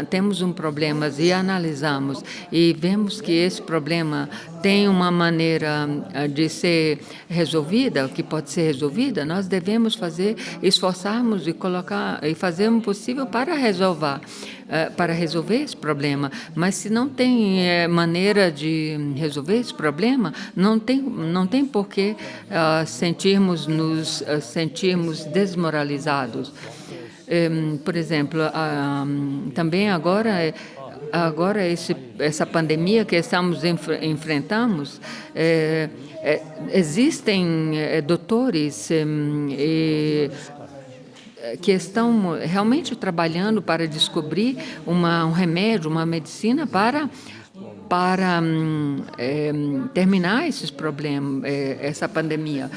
temos um problema e analisamos e vemos que esse problema tem uma maneira de ser resolvida, que pode ser resolvida, nós devemos esforçarmos e fazer o possível para resolver esse problema. Mas se não tem maneira de resolver esse problema, não tem por que sentirmos desmoralizados. Por exemplo, também agora essa pandemia que estamos enfrentamos, existem doutores que estão realmente trabalhando para descobrir um remédio, uma medicina para terminar esses problemas, essa pandemia.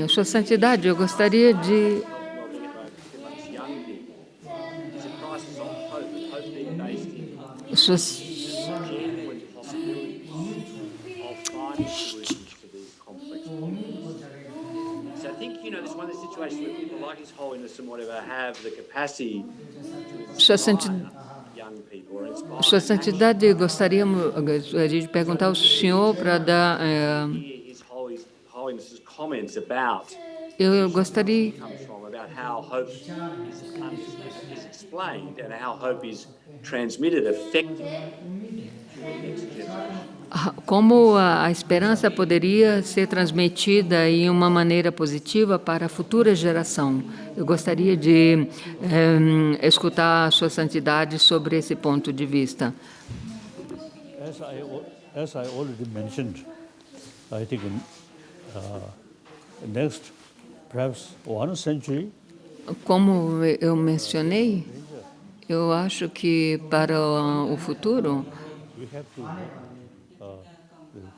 Sua Santidade, eu gostaria de... Sua... So I think, this is one of the situations where people like His Holiness and whatever have the capacity Sua to Santidade... inspire young people or inspire Sua Santidade, gostaria de perguntar ao senhor para dar... His Holiness's comments about eu gostaria... comes from, about how hope is explained and how hope is transmitted effectively to the next generation. Como a esperança poderia ser transmitida em uma maneira positiva para a futura geração. Eu gostaria de escutar a Sua Santidade sobre esse ponto de vista. As I already mentioned, I think next, perhaps 1 century, Como eu mencionei, eu acho que para o futuro we have to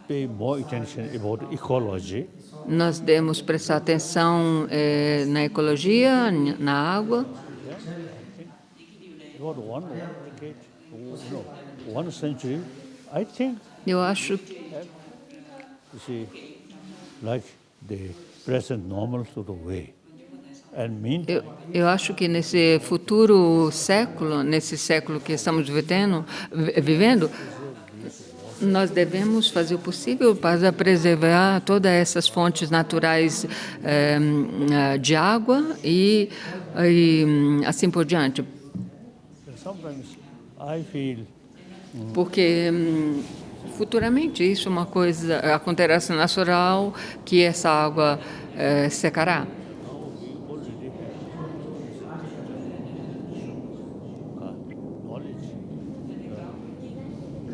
pay more attention about ecology. nós devemos prestar atenção na ecologia, na água. About 1 century, I think, Eu acho you see, like the present normal sort of way. And meantime, Eu acho que nesse futuro século, nesse século que estamos vivendo, nós devemos fazer o possível para preservar todas essas fontes naturais de água e assim por diante. sometimes I feel Porque futuramente isso é uma coisa, acontecerá natural, que essa água secará. knowledge,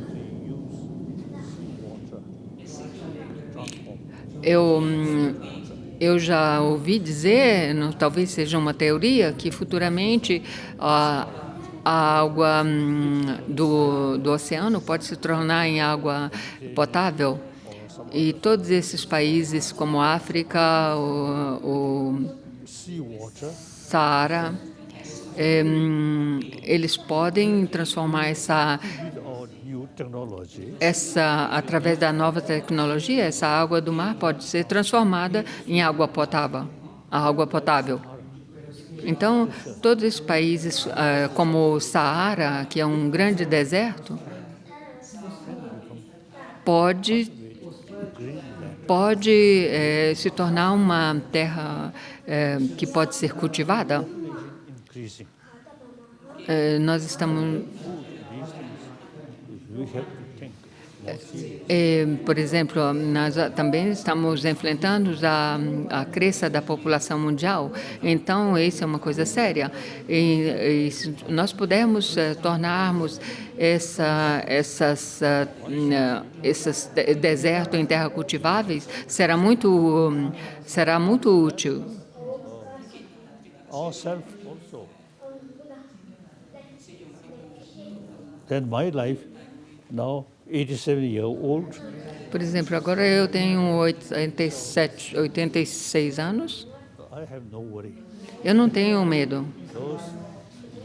we use water to transform. Eu já ouvi dizer, talvez seja uma teoria, que futuramente a água do oceano pode se tornar em água potável. E todos esses países, como a África, o Sea water Saara, eles podem transformar With our new technology, através da nova tecnologia, essa água do mar pode ser transformada em água potável. A água potável. Então, todos esses países, como o Saara, que é um grande deserto, pode se tornar uma terra que pode ser cultivada. increasing. Nós estamos, We have to think more serious. por exemplo, nós também estamos enfrentando a cresça da população mundial. Então, isso é uma coisa séria. E se nós pudermos tornarmos esses desertos em terra cultiváveis, será muito útil. Ourselves also. Then my life, now 87-year-old, Por exemplo, agora eu tenho 86 anos. I have no worry. Eu não tenho medo. Those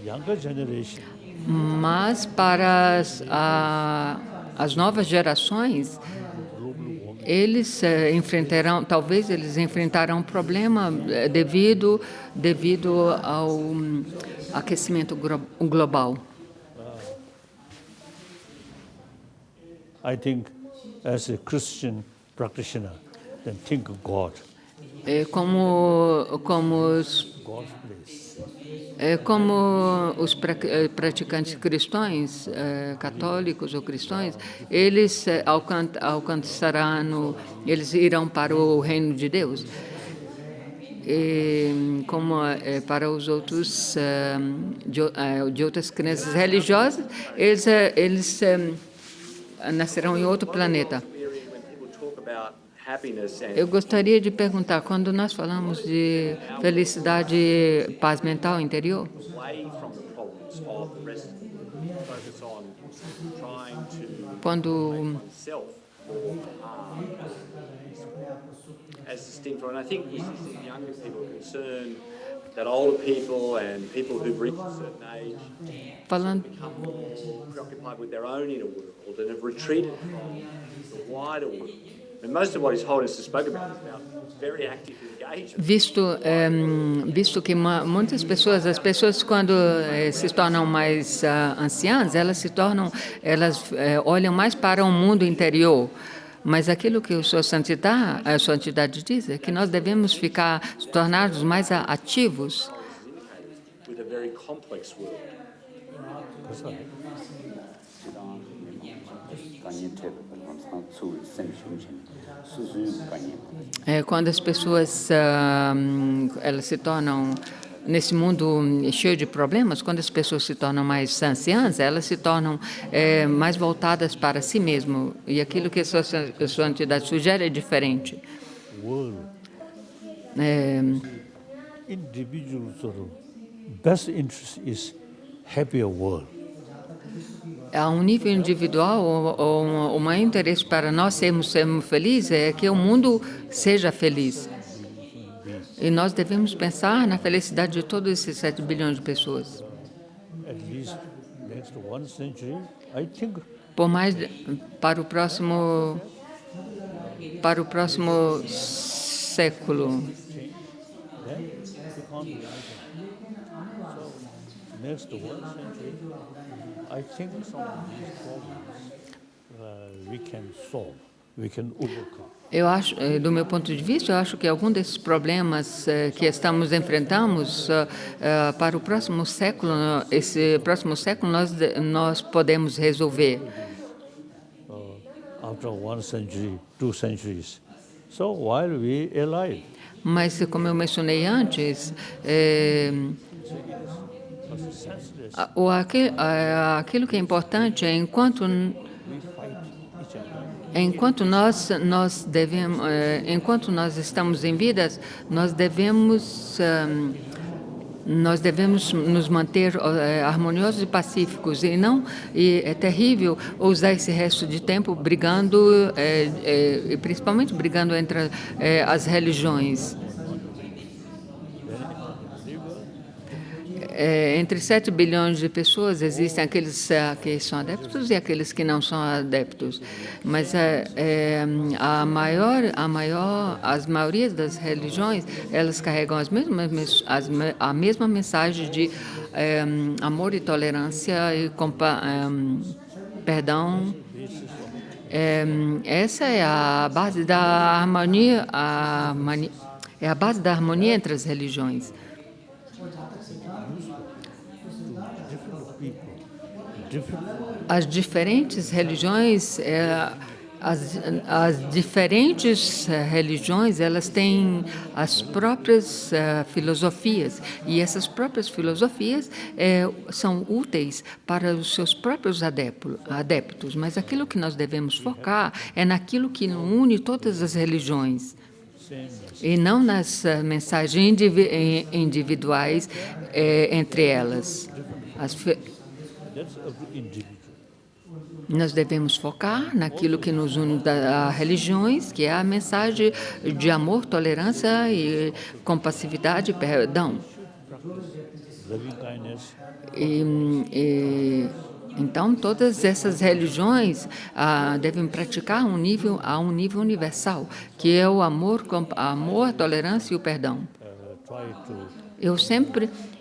younger generation, Mas para as novas gerações, eles talvez eles enfrentarão problema devido ao aquecimento global. I think as a Christian practitioner, then think of God, Como God's place. os praticantes cristãos, católicos ou cristãos, eles eles irão para o reino de Deus. E, como para os outros de outras crenças religiosas, eles nascerão em outro planeta. Eu gostaria de perguntar, quando nós falamos de felicidade e paz mental interior, quando as distinct from, and I think this is in younger people concerned that older people and people who've reached a certain age falando become more preoccupied with their own inner world and have retreated from the wider world. And most of what His Holiness has spoken about is about very active engagement. visto que muitas pessoas, as pessoas quando se tornam mais anciãs, elas olham mais para o mundo interior. Mas aquilo que a sua santidade diz é que nós devemos tornar-nos mais ativos. With a very complex world. Quando as pessoas elas se tornam nesse mundo cheio de problemas, quando as pessoas se tornam mais anciãs, elas se tornam mais voltadas para si mesmo. E aquilo que a sua santidade sugere é diferente. World. Individual sort of best interest is happier world. A um nível individual, o maior interesse para nós sermos felizes é que o mundo seja feliz. E nós devemos pensar na felicidade de todos esses 7 bilhões de pessoas. At least next 1 century, I think Para o próximo século. then become like that. So next 1 century, I think some of these problems we can solve, we can overcome. Eu acho, do meu ponto de vista, eu acho que algum desses problemas que estamos enfrentando para o próximo século, nós podemos resolver. After 1 century, 2 centuries. So while we alive, Mas, como eu mencionei antes, aquilo que é importante é enquanto nós estamos em vidas, nós devemos nos manter harmoniosos e pacíficos, e é terrível usar esse resto de tempo brigando, e principalmente brigando entre as religiões. entre 7 bilhões de pessoas existem aqueles que são adeptos e aqueles que não são adeptos. Mas as maiorias das religiões, elas carregam a mesma mensagem de amor e tolerância e perdão. Essa é a base da harmonia, é a base da harmonia entre as religiões. As diferentes religiões, elas têm as próprias filosofias, e essas próprias filosofias são úteis para os seus próprios adeptos, mas aquilo que nós devemos focar é naquilo que une todas as religiões, e não nas mensagens individuais entre elas. Nós devemos focar naquilo que nos une das religiões, que é a mensagem de amor, tolerância e compassividade e perdão. Então, todas essas religiões devem praticar a um nível universal, que é o amor, a tolerância e o perdão.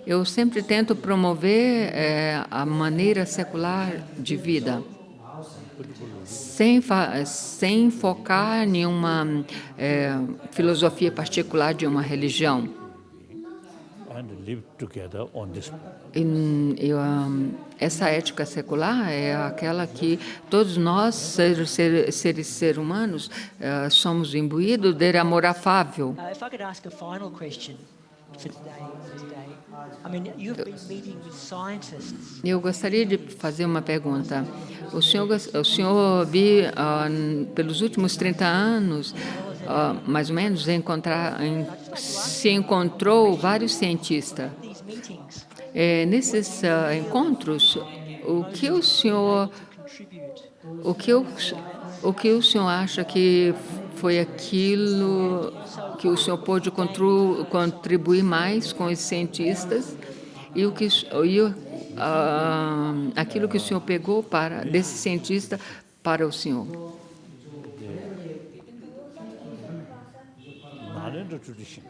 Eu sempre tento promover a maneira secular de vida, sem focar em nenhuma filosofia particular de uma religião. Essa ética secular é aquela que todos nós, seres humanos, somos imbuídos de amor afável. If I could ask a final question for today. I mean, you've been meeting with scientists. Eu gostaria de fazer uma pergunta. O senhor pelos últimos 30 anos, mais ou menos, se encontrou vários cientistas. These meetings, Nesses encontros, o que o senhor acha que foi aquilo que o senhor pôde contribuir mais com os cientistas e aquilo que o senhor pegou desse cientista para o senhor? Nalanda tradition,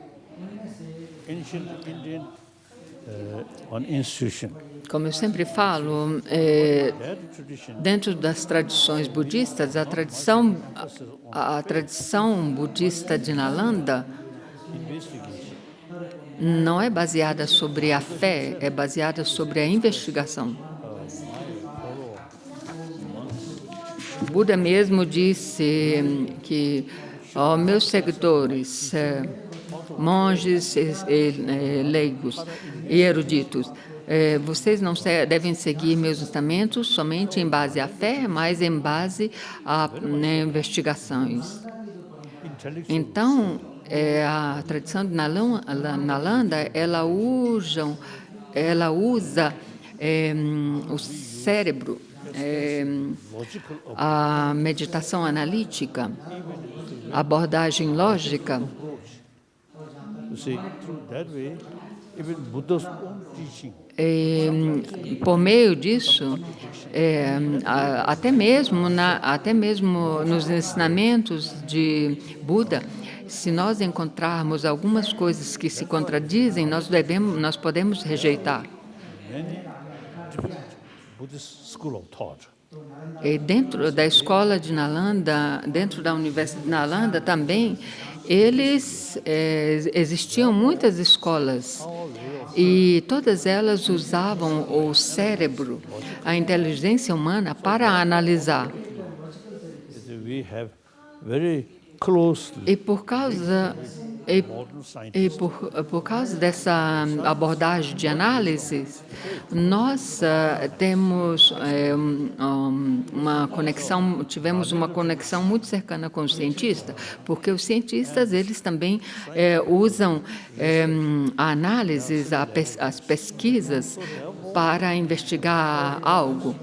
ancient Indian institution. Como eu sempre falo, dentro das tradições budistas, a tradição budista de Nalanda não é baseada sobre a fé, é baseada sobre a investigação. O Buda mesmo disse que meus seguidores, monges leigos e eruditos, vocês não devem seguir meus ensinamentos somente em base à fé, mas em base a investigações. Então, a tradição de Nalanda, ela usa o cérebro, a meditação analítica, a abordagem lógica. Por meio disso, até mesmo nos ensinamentos de Buda, se nós encontrarmos algumas coisas que se contradizem, nós podemos rejeitar. E dentro da escola de Nalanda, dentro da Universidade de Nalanda também, existiam muitas escolas e todas elas usavam o cérebro, a inteligência humana, para analisar. E por causa dessa abordagem de análise, nós tivemos uma conexão muito cercana com os cientistas, porque os cientistas eles também usam a análise, as pesquisas para investigar algo.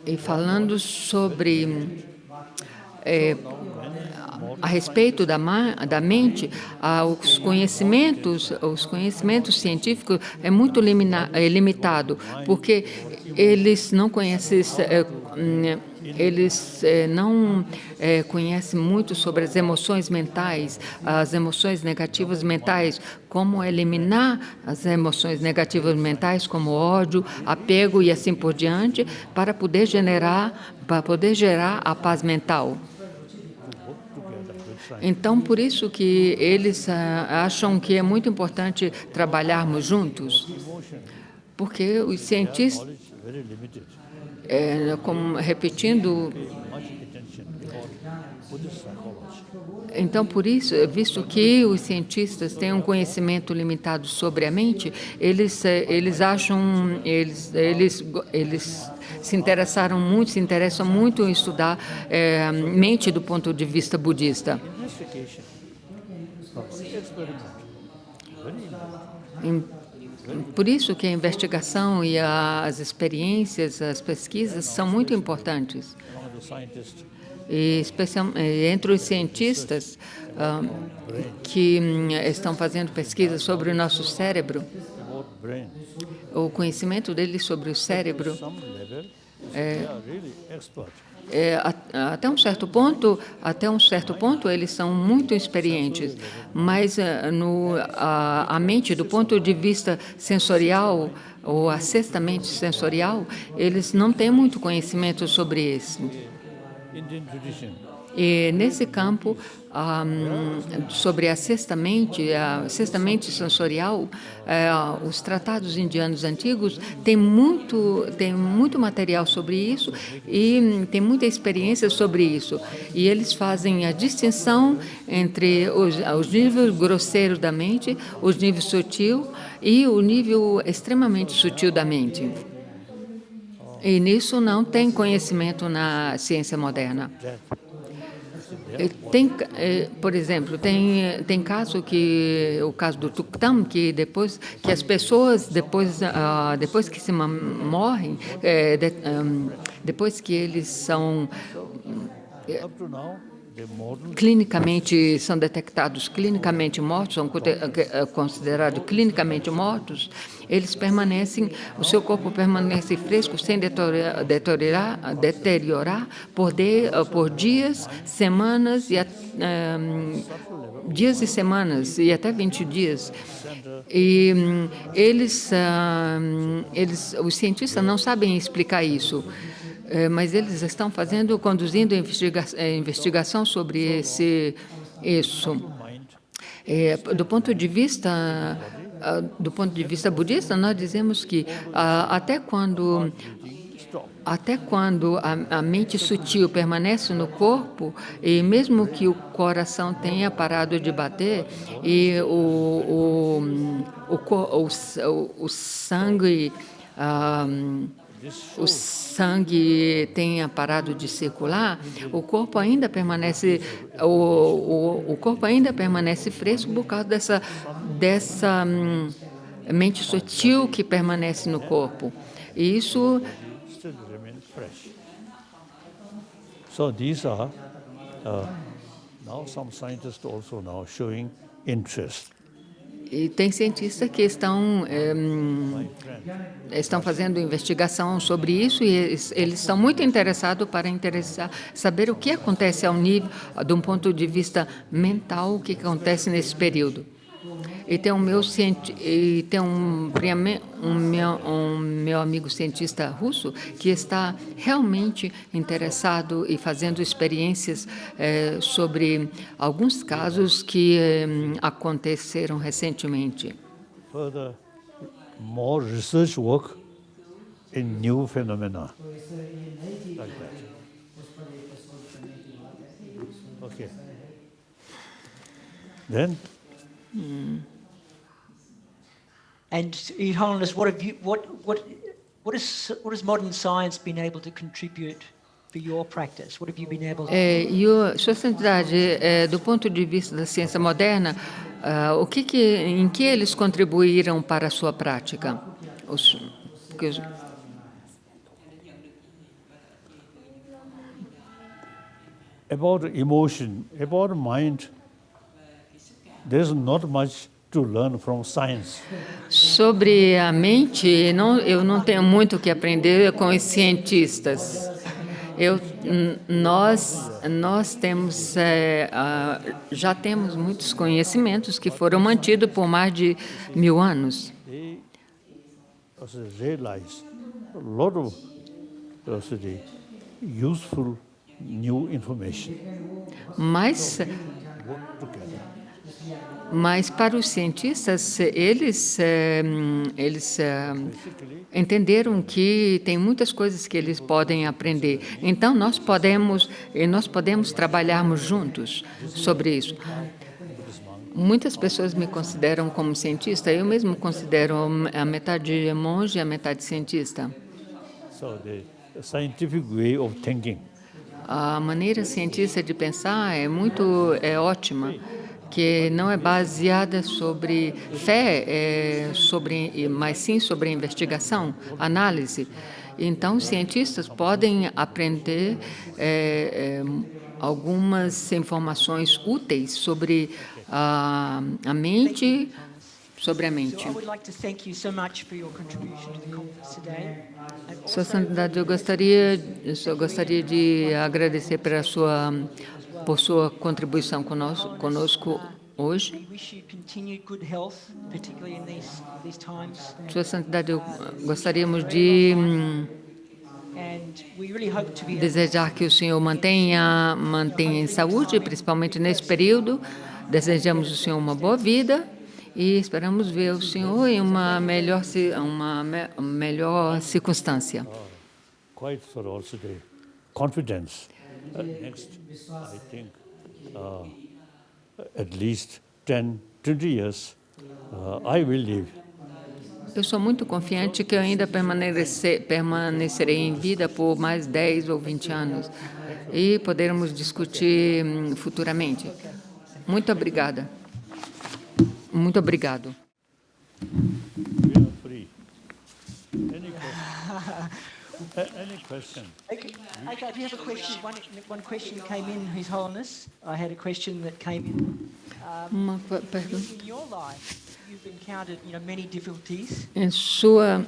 E falando sobre a respeito da mente, os conhecimentos científicos é muito limitado, porque eles não conhecem muito sobre as emoções mentais, as emoções negativas mentais, como eliminar as emoções negativas mentais, como ódio, apego e assim por diante, para poder gerar a paz mental. Então, por isso que eles acham que é muito importante trabalharmos juntos, porque os cientistas, repetindo, então, por isso, visto que os cientistas têm um conhecimento limitado sobre a mente, eles se interessam muito em estudar mente do ponto de vista budista. Por isso que a investigação e as experiências, as pesquisas são muito importantes. E entre os cientistas que estão fazendo pesquisas sobre o nosso cérebro, o conhecimento deles sobre o cérebro até um certo ponto eles são muito experientes, mas a mente do ponto de vista sensorial, ou a sexta mente sensorial, eles não têm muito conhecimento sobre isso. E nesse campo, sobre a sexta mente sensorial, os tratados indianos antigos têm muito material sobre isso e tem muita experiência sobre isso. E eles fazem a distinção entre os níveis grosseiros da mente, os níveis sutil e o nível extremamente sutil da mente. E nisso não tem conhecimento na ciência moderna. Por exemplo, tem caso o caso do Tuktam, que depois que as pessoas depois que se morrem, depois que eles são clinicamente são detectados clinicamente mortos, são considerados clinicamente mortos, eles permanecem, o seu corpo permanece fresco sem deteriorar por dias, semanas dias e semanas e até 20 dias. E os cientistas não sabem explicar isso. Mas eles estão conduzindo investigação sobre isso. Do ponto de vista budista, nós dizemos que até quando a mente sutil permanece no corpo, e mesmo que o coração tenha parado de bater e o sangue tenha parado de circular, o corpo ainda permanece fresco por causa dessa mente sutil que permanece no corpo. E isso So these are now some scientists also now showing interest. E tem cientistas que estão fazendo investigação sobre isso, e eles estão muito interessados saber o que acontece ao nível, de um ponto de vista mental, o que acontece nesse período. E tem um meu amigo cientista russo que está realmente interessado e fazendo experiências sobre alguns casos que aconteceram recentemente. Further, more research work in new phenomena like that. Okay. Then. And Your Holiness, what has modern science been able to contribute for your practice? What have you been able to? Sua Santidade, do ponto de vista da ciência moderna, em que eles contribuíram para a sua prática? about emotion, about mind, there's not much to learn from science. Sobre a mente, eu não tenho muito o que aprender com os cientistas. Nós temos, já temos muitos conhecimentos que foram mantidos por mais de 1000 anos. They also realize a lot of also the useful new information. Mas Work together. Mas para os cientistas, eles entenderam que tem muitas coisas que eles podem aprender. Então, nós podemos trabalharmos juntos sobre isso. Muitas pessoas me consideram como cientista, eu mesmo considero a metade monge e a metade cientista. So the scientific way of thinking. A maneira cientista de pensar é ótima, que não é baseada sobre fé, mas sim sobre investigação, análise. Então, os cientistas podem aprender algumas informações úteis sobre a mente, sobre a mente. So I would like to thank you so much for your contribution to the conference today. And Sua also, Santidade, eu gostaria de agradecer por sua contribuição conosco hoje. we wish you continued good health, particularly in these times. Sua Santidade, gostaríamos de And we really hope to be desejar que o Senhor mantenha em saúde, principalmente nesse período. Desejamos ao Senhor uma boa vida e esperamos ver o Senhor em uma melhor circunstância. Quite for also the confidence. Next, I think, at least 10, 20 years, I will live. Eu sou muito confiante que eu ainda permanecerei em vida por mais 10 ou 20 anos e poderemos discutir futuramente. Muito obrigada. Muito obrigado. We are free. Any question? Okay, I do have a question. One question came in, His Holiness. I had a question that came in. Uma pergunta. In your life, you've encountered, many difficulties. Em sua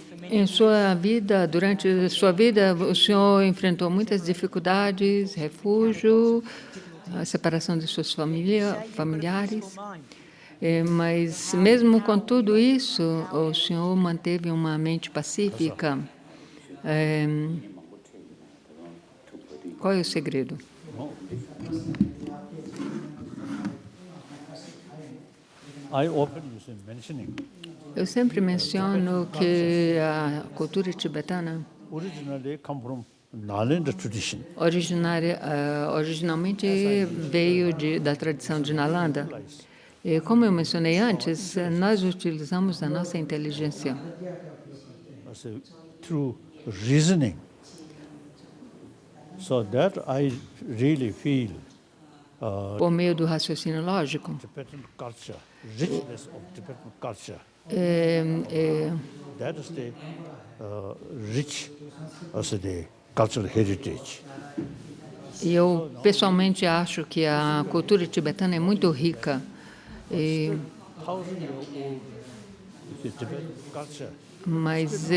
For many Em sua vida, durante sua vida, o senhor enfrentou muitas dificuldades, refúgio, a separação de suas familiares. Mas, mesmo com tudo isso, o senhor manteve uma mente pacífica. Qual é o segredo? I often use mentioning. Eu sempre menciono que a cultura tibetana Originally come from Nalanda tradition. originalmente veio da tradição de Nalanda. E, como eu mencionei antes, nós utilizamos a nossa inteligência So, through reasoning. So that I really feel por meio do raciocínio lógico. Tibetan culture, richness of Tibetan culture. That is the rich, also the cultural heritage. E eu, pessoalmente, acho que a cultura tibetana é muito rica. E, 1,000-year-old Tibetan culture. mas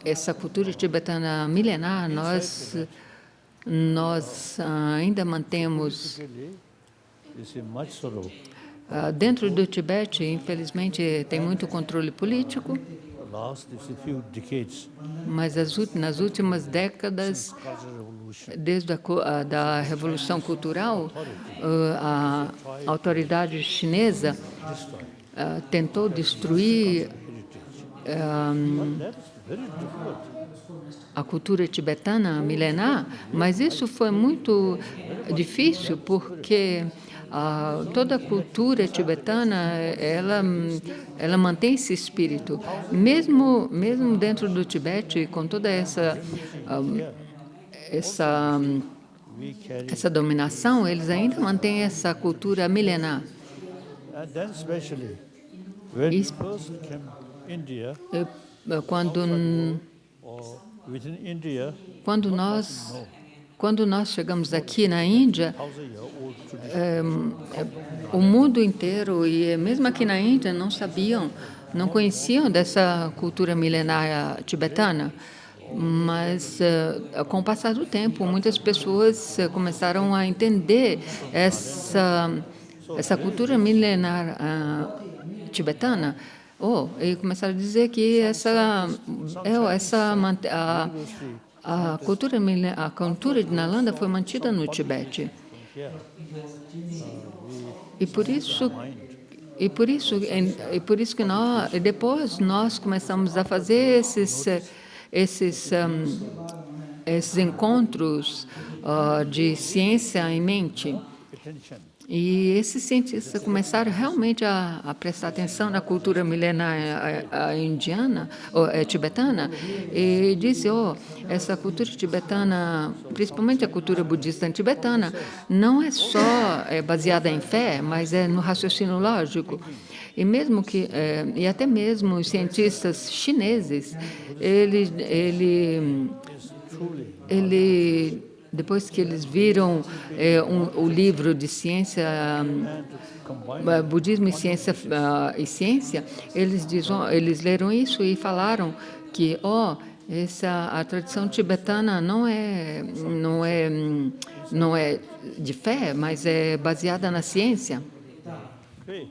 essa cultura tibetana milenar, nós ainda mantemos. Is much sort of Dentro do Tibete, infelizmente, tem muito controle político, last few decades, mas nas últimas décadas, cultural revolution. desde da Revolução Cultural, a autoridade chinesa tentou destruir That is very difficult. a cultura tibetana milenar, mas isso foi muito difícil porque toda a cultura tibetana ela mantém esse espírito, mesmo dentro do Tibete, com toda essa We carry, dominação, eles ainda mantêm essa cultura milenar. and then especially when Is- person came India Quando or within India, nós Quando nós chegamos aqui na Índia, 1,000-year-old tradition. o mundo inteiro, e mesmo aqui na Índia, não conheciam dessa cultura milenária tibetana. Mas, com o passar do tempo, muitas pessoas começaram a entender essa cultura milenar tibetana. E começaram a dizer que a cultura de Nalanda foi mantida no Tibete. E por isso que depois nós começamos a fazer esses encontros de ciência em mente. E esses cientistas começaram realmente a prestar atenção na cultura milenar indiana, ou tibetana, e disse, essa cultura tibetana, principalmente a cultura budista tibetana, não é só baseada em fé, mas é no raciocínio lógico. E mesmo e até mesmo os cientistas chineses, depois que eles viram o livro de ciência, Budismo e Ciência, eles leram isso e falaram que a tradição tibetana não é de fé, mas é baseada na ciência. Faith,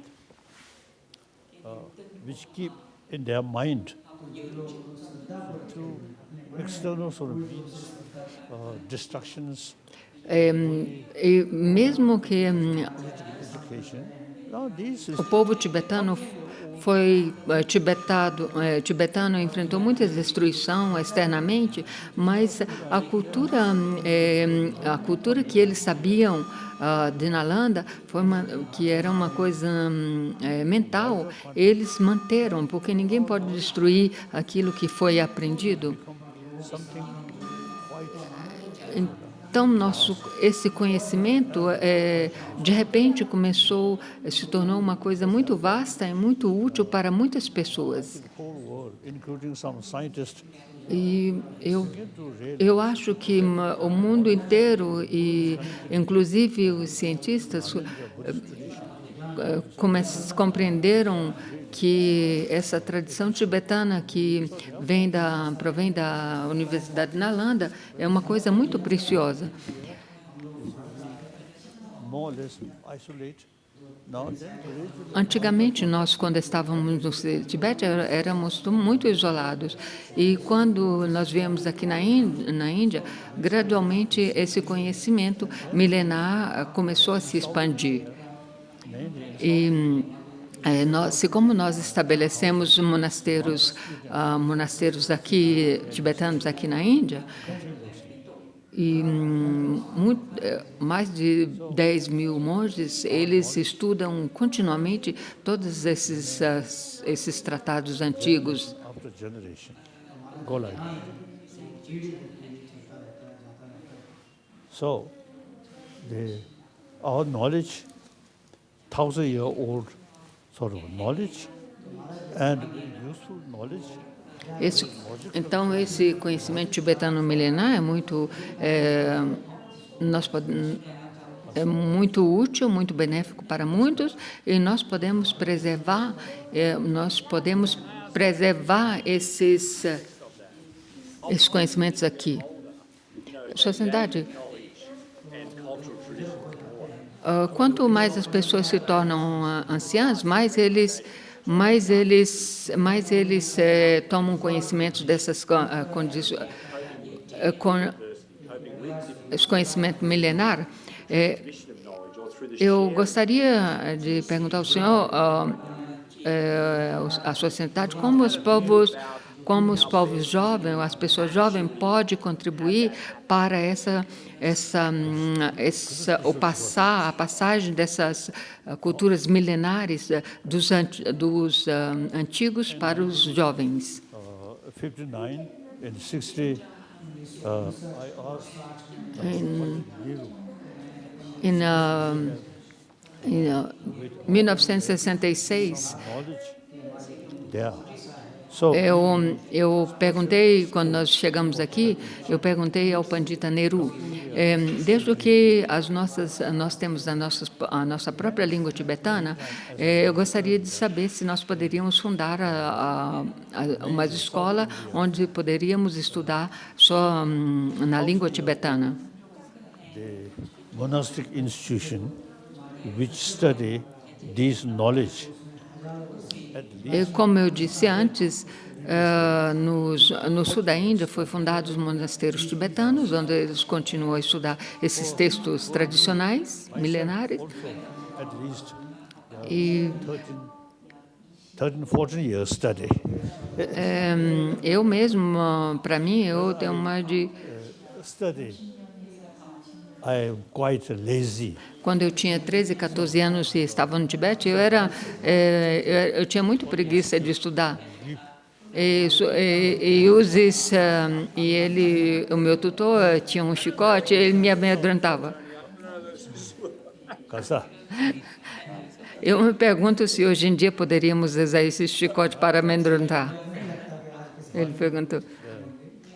which keep in their mind through external sort of means, distractions, E mesmo que education. Now o povo tibetano tibetano enfrentou muita destruição externamente, mas a cultura que eles sabiam de Nalanda que era uma coisa mental, eles manteram, porque ninguém pode destruir aquilo que foi aprendido. Então, esse conhecimento, de repente, se tornou uma coisa muito vasta e muito útil para muitas pessoas. E eu acho que o mundo inteiro, e inclusive os cientistas, compreenderam que essa tradição tibetana que provém da Universidade de Nalanda é uma coisa muito preciosa. Antigamente, nós, quando estávamos no Tibete, éramos muito isolados. E quando nós viemos aqui na Índia, gradualmente esse conhecimento milenar começou a se expandir. E como nós estabelecemos monasteiros tibetanos aqui na Índia, e mais de 10 mil monges, eles estudam continuamente todos esses tratados antigos. So, our knowledge, 1,000-year-old sort of knowledge, and useful knowledge. Então, esse conhecimento tibetano milenar é muito útil, muito benéfico para muitos, e nós podemos preservar esses conhecimentos aqui. Sociedade. Quanto mais as pessoas se tornam anciãs, mais eles tomam conhecimento dessas condições, conhecimento milenar. Eu gostaria de perguntar ao senhor, à sociedade, como os povos jovens, as pessoas jovens podem contribuir para a passagem dessas culturas milenares dos antigos para os jovens. 59 and 60, I asked Em 1966, there. So Eu perguntei, quando nós chegamos aqui, eu perguntei ao Pandita Nehru, desde que nós temos a nossa própria língua tibetana, eu gostaria de saber se nós poderíamos fundar uma escola onde poderíamos estudar só na língua tibetana. the monastic institution which study this knowledge, at least Como eu disse antes, no sul da Índia foi fundados os monasteiros tibetanos, onde eles continuam a estudar esses textos tradicionais, milenares, also at least e 13, 14 years study. eu mesmo, para mim, eu tenho mais de... Study. I am quite lazy. Quando eu tinha 13, 14 anos e estava no Tibete, eu tinha muito preguiça de estudar. O meu tutor tinha um chicote, ele me amedrontava. Kasa. Eu me pergunto se hoje em dia poderíamos usar esse chicote para amedrontar. Ele perguntou.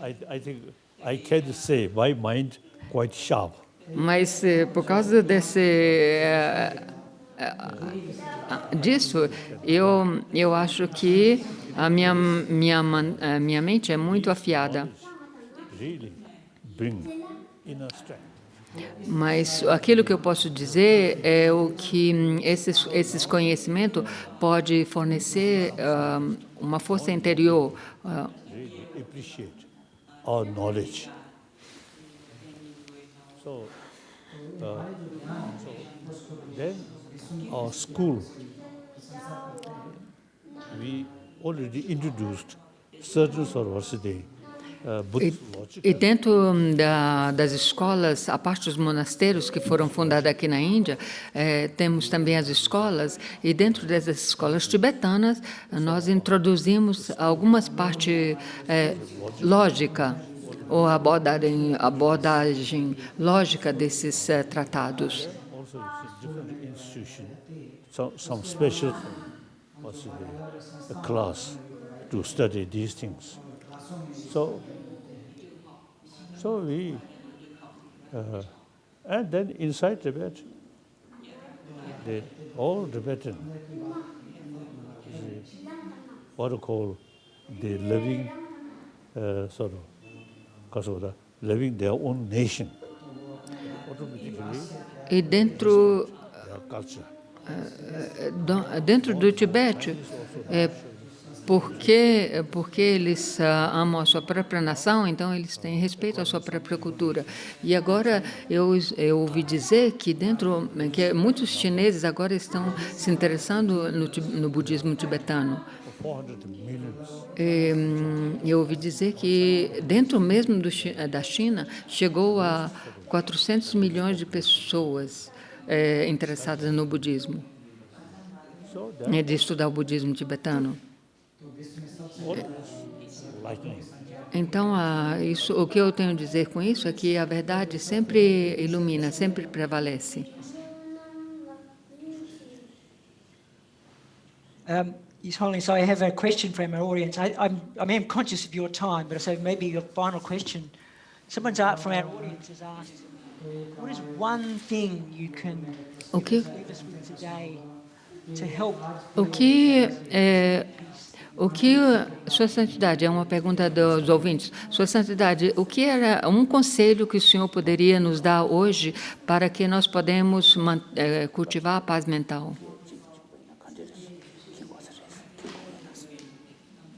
I think I can say my mind quite sharp. Mas por causa disso, eu acho que a minha mente é muito afiada. Really bring inner strength. Mas aquilo que eu posso dizer é o que esses conhecimentos pode fornecer uma força interior. Really appreciate our knowledge. So then our school, we already introduced certain Sarvasade, Buddhist logic. E dentro das escolas, a parte dos monasteiros que foram fundados aqui na Índia, temos também as escolas, e dentro dessas escolas tibetanas, nós introduzimos algumas partes lógica, ou abordagem lógica desses tratados. Also, it's a different institution, some special a class to study these things. So we, and then inside Tibet, all Tibetan, what you call the living sort of Kasoda, living their own nation. Automatically, E dentro their culture. Dentro do Tibete, porque eles amam a sua própria nação, então eles têm respeito à sua própria cultura. E agora eu ouvi dizer que que muitos chineses agora estão se interessando no budismo tibetano. 400 millions. Eu ouvi dizer que dentro mesmo da China chegou a 400 milhões de pessoas interessadas no budismo, So de estudar o budismo tibetano. lightning. Então, o que eu tenho a dizer com isso é que a verdade sempre ilumina, sempre prevalece. His Holiness, I have a question from our audience. I am conscious of your time, but so maybe your final question. Someone from our audience has asked, what is one thing you can Okay. leave us with today to help? O que Sua Santidade, é uma pergunta dos ouvintes. Sua Santidade, o que era um conselho que o senhor poderia nos dar hoje para que nós podemos cultivar a paz mental?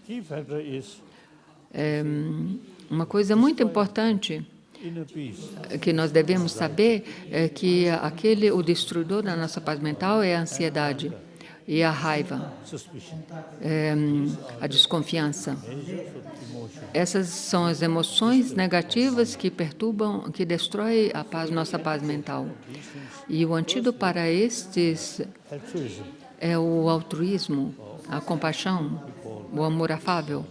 Key factor is Uma coisa muito importante inner peace. que nós devemos saber é que o destruidor da nossa paz mental é a ansiedade e a raiva, Suspicion. a desconfiança. Measures of emotion. Essas são as emoções negativas que perturbam, que destroem nossa paz mental. E o antídoto para estes Altruism. é o altruísmo, a compaixão, o amor afável,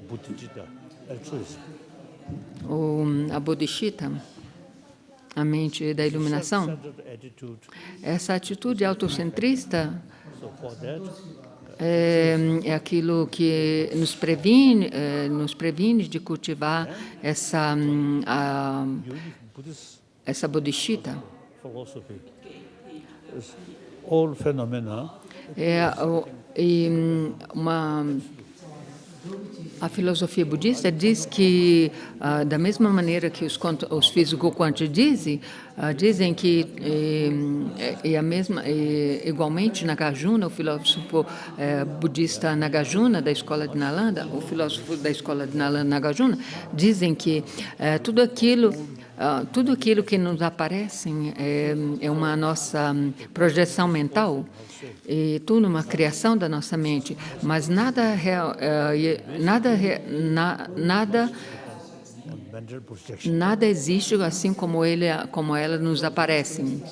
Buddhicitta. Altruism. a bodhisattva, a mente da iluminação. Self-centered attitude. Essa atitude autocentrista So for that, é aquilo que nos previne de cultivar essa Buddhist essa bodhisattva. philosophy is all phenomena A filosofia budista diz que, da mesma maneira que os físico-quânticos dizem que, igualmente Nagarjuna, o filósofo budista Nagarjuna, da escola de Nalanda, o filósofo da escola de Nalanda, Nagarjuna, dizem que tudo aquilo que nos aparece é uma nossa projeção mental, e tudo uma criação da nossa mente, mas nada mental projection. nada existe assim como ela nos aparece.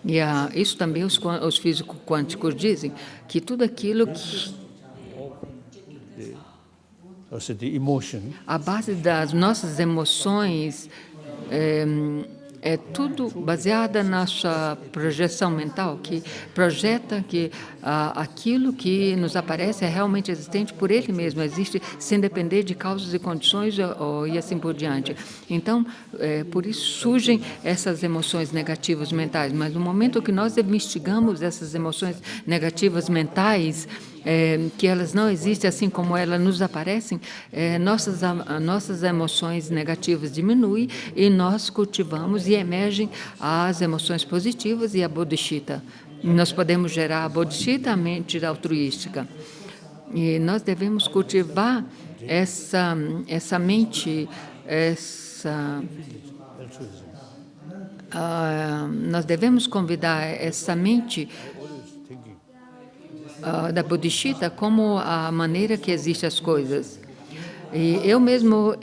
E isso também os físicos quânticos dizem, que tudo aquilo que The emotion a base das nossas emoções é tudo baseada na nossa projeção mental, que projeta que aquilo que nos aparece é realmente existente por ele mesmo, existe sem depender de causas e condições e assim por diante. Então, por isso surgem essas emoções negativas mentais, mas no momento que nós investigamos essas emoções negativas mentais, que elas não existem assim como elas nos aparecem, nossas emoções negativas diminuem e nós cultivamos e emergem as emoções positivas e a bodhisattva. Nós podemos gerar a bodhisattva, a mente altruística. E nós devemos cultivar essa mente, nós devemos convidar essa mente da bodhisattva como a maneira que existem as coisas. E eu mesmo,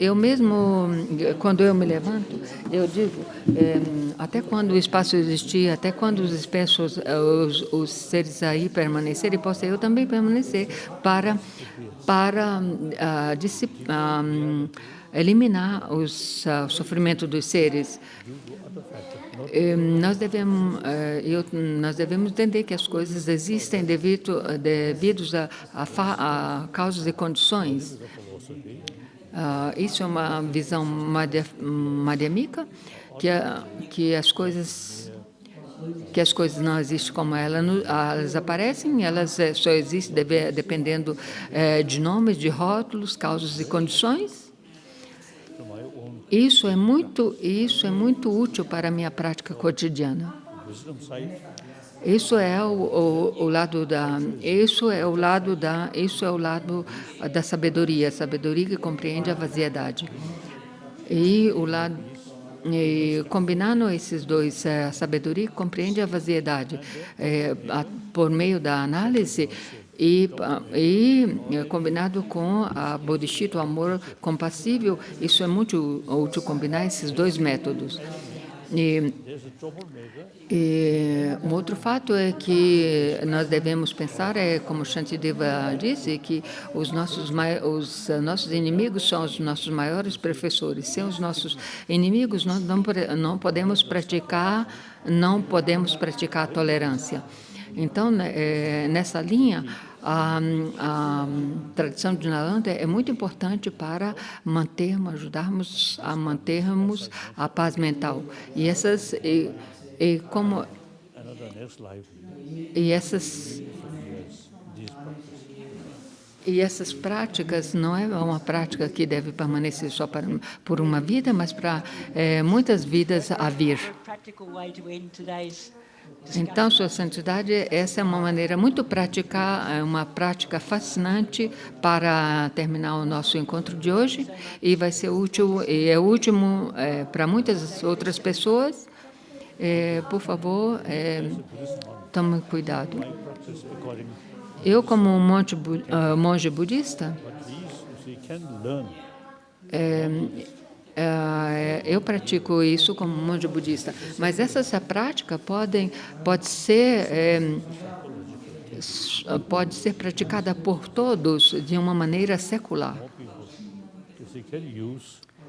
quando eu me levanto, eu digo, até quando o espaço existir, até quando os seres aí permanecerem, posso eu também permanecer para eliminar o sofrimento dos seres. Nós devemos entender que as coisas existem devido a causas e condições. Isso é uma visão madhyamika, que as coisas não existem como elas aparecem, elas só existem dependendo de nomes, de rótulos, causas e condições. Isso é muito útil para a minha prática cotidiana. Isso é o lado da sabedoria, a sabedoria que compreende a vaziedade. Combinando esses dois, a sabedoria que compreende a vaziedade, por meio da análise, e combinado com a bodhisattva, o amor compassível, isso é muito útil combinar esses dois métodos. Um outro fato é que nós devemos pensar, como Shantideva disse, que os nossos inimigos são os nossos maiores professores. Sem os nossos inimigos, nós não podemos praticar a tolerância. Então, nessa linha, a tradição de Nalanda é muito importante para ajudarmos a mantermos a paz mental. E essas práticas não é uma prática que deve permanecer só por uma vida, mas para muitas vidas a vir. Então, Sua Santidade, essa é uma maneira muito prática, uma prática fascinante para terminar o nosso encontro de hoje, e vai ser útil, e é último para muitas outras pessoas. Por favor, tome cuidado. Eu, como monge budista, eu pratico isso como monge budista, mas essa prática pode ser praticada por todos de uma maneira secular.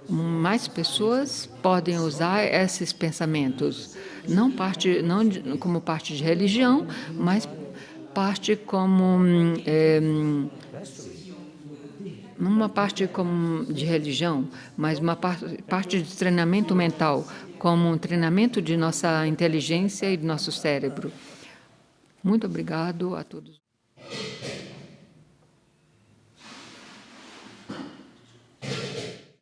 Mais pessoas podem usar esses pensamentos, não como parte de religião, mas parte como não uma parte como de religião, mas uma parte de treinamento mental, como um treinamento de nossa inteligência e do nosso cérebro. Muito obrigado a todos.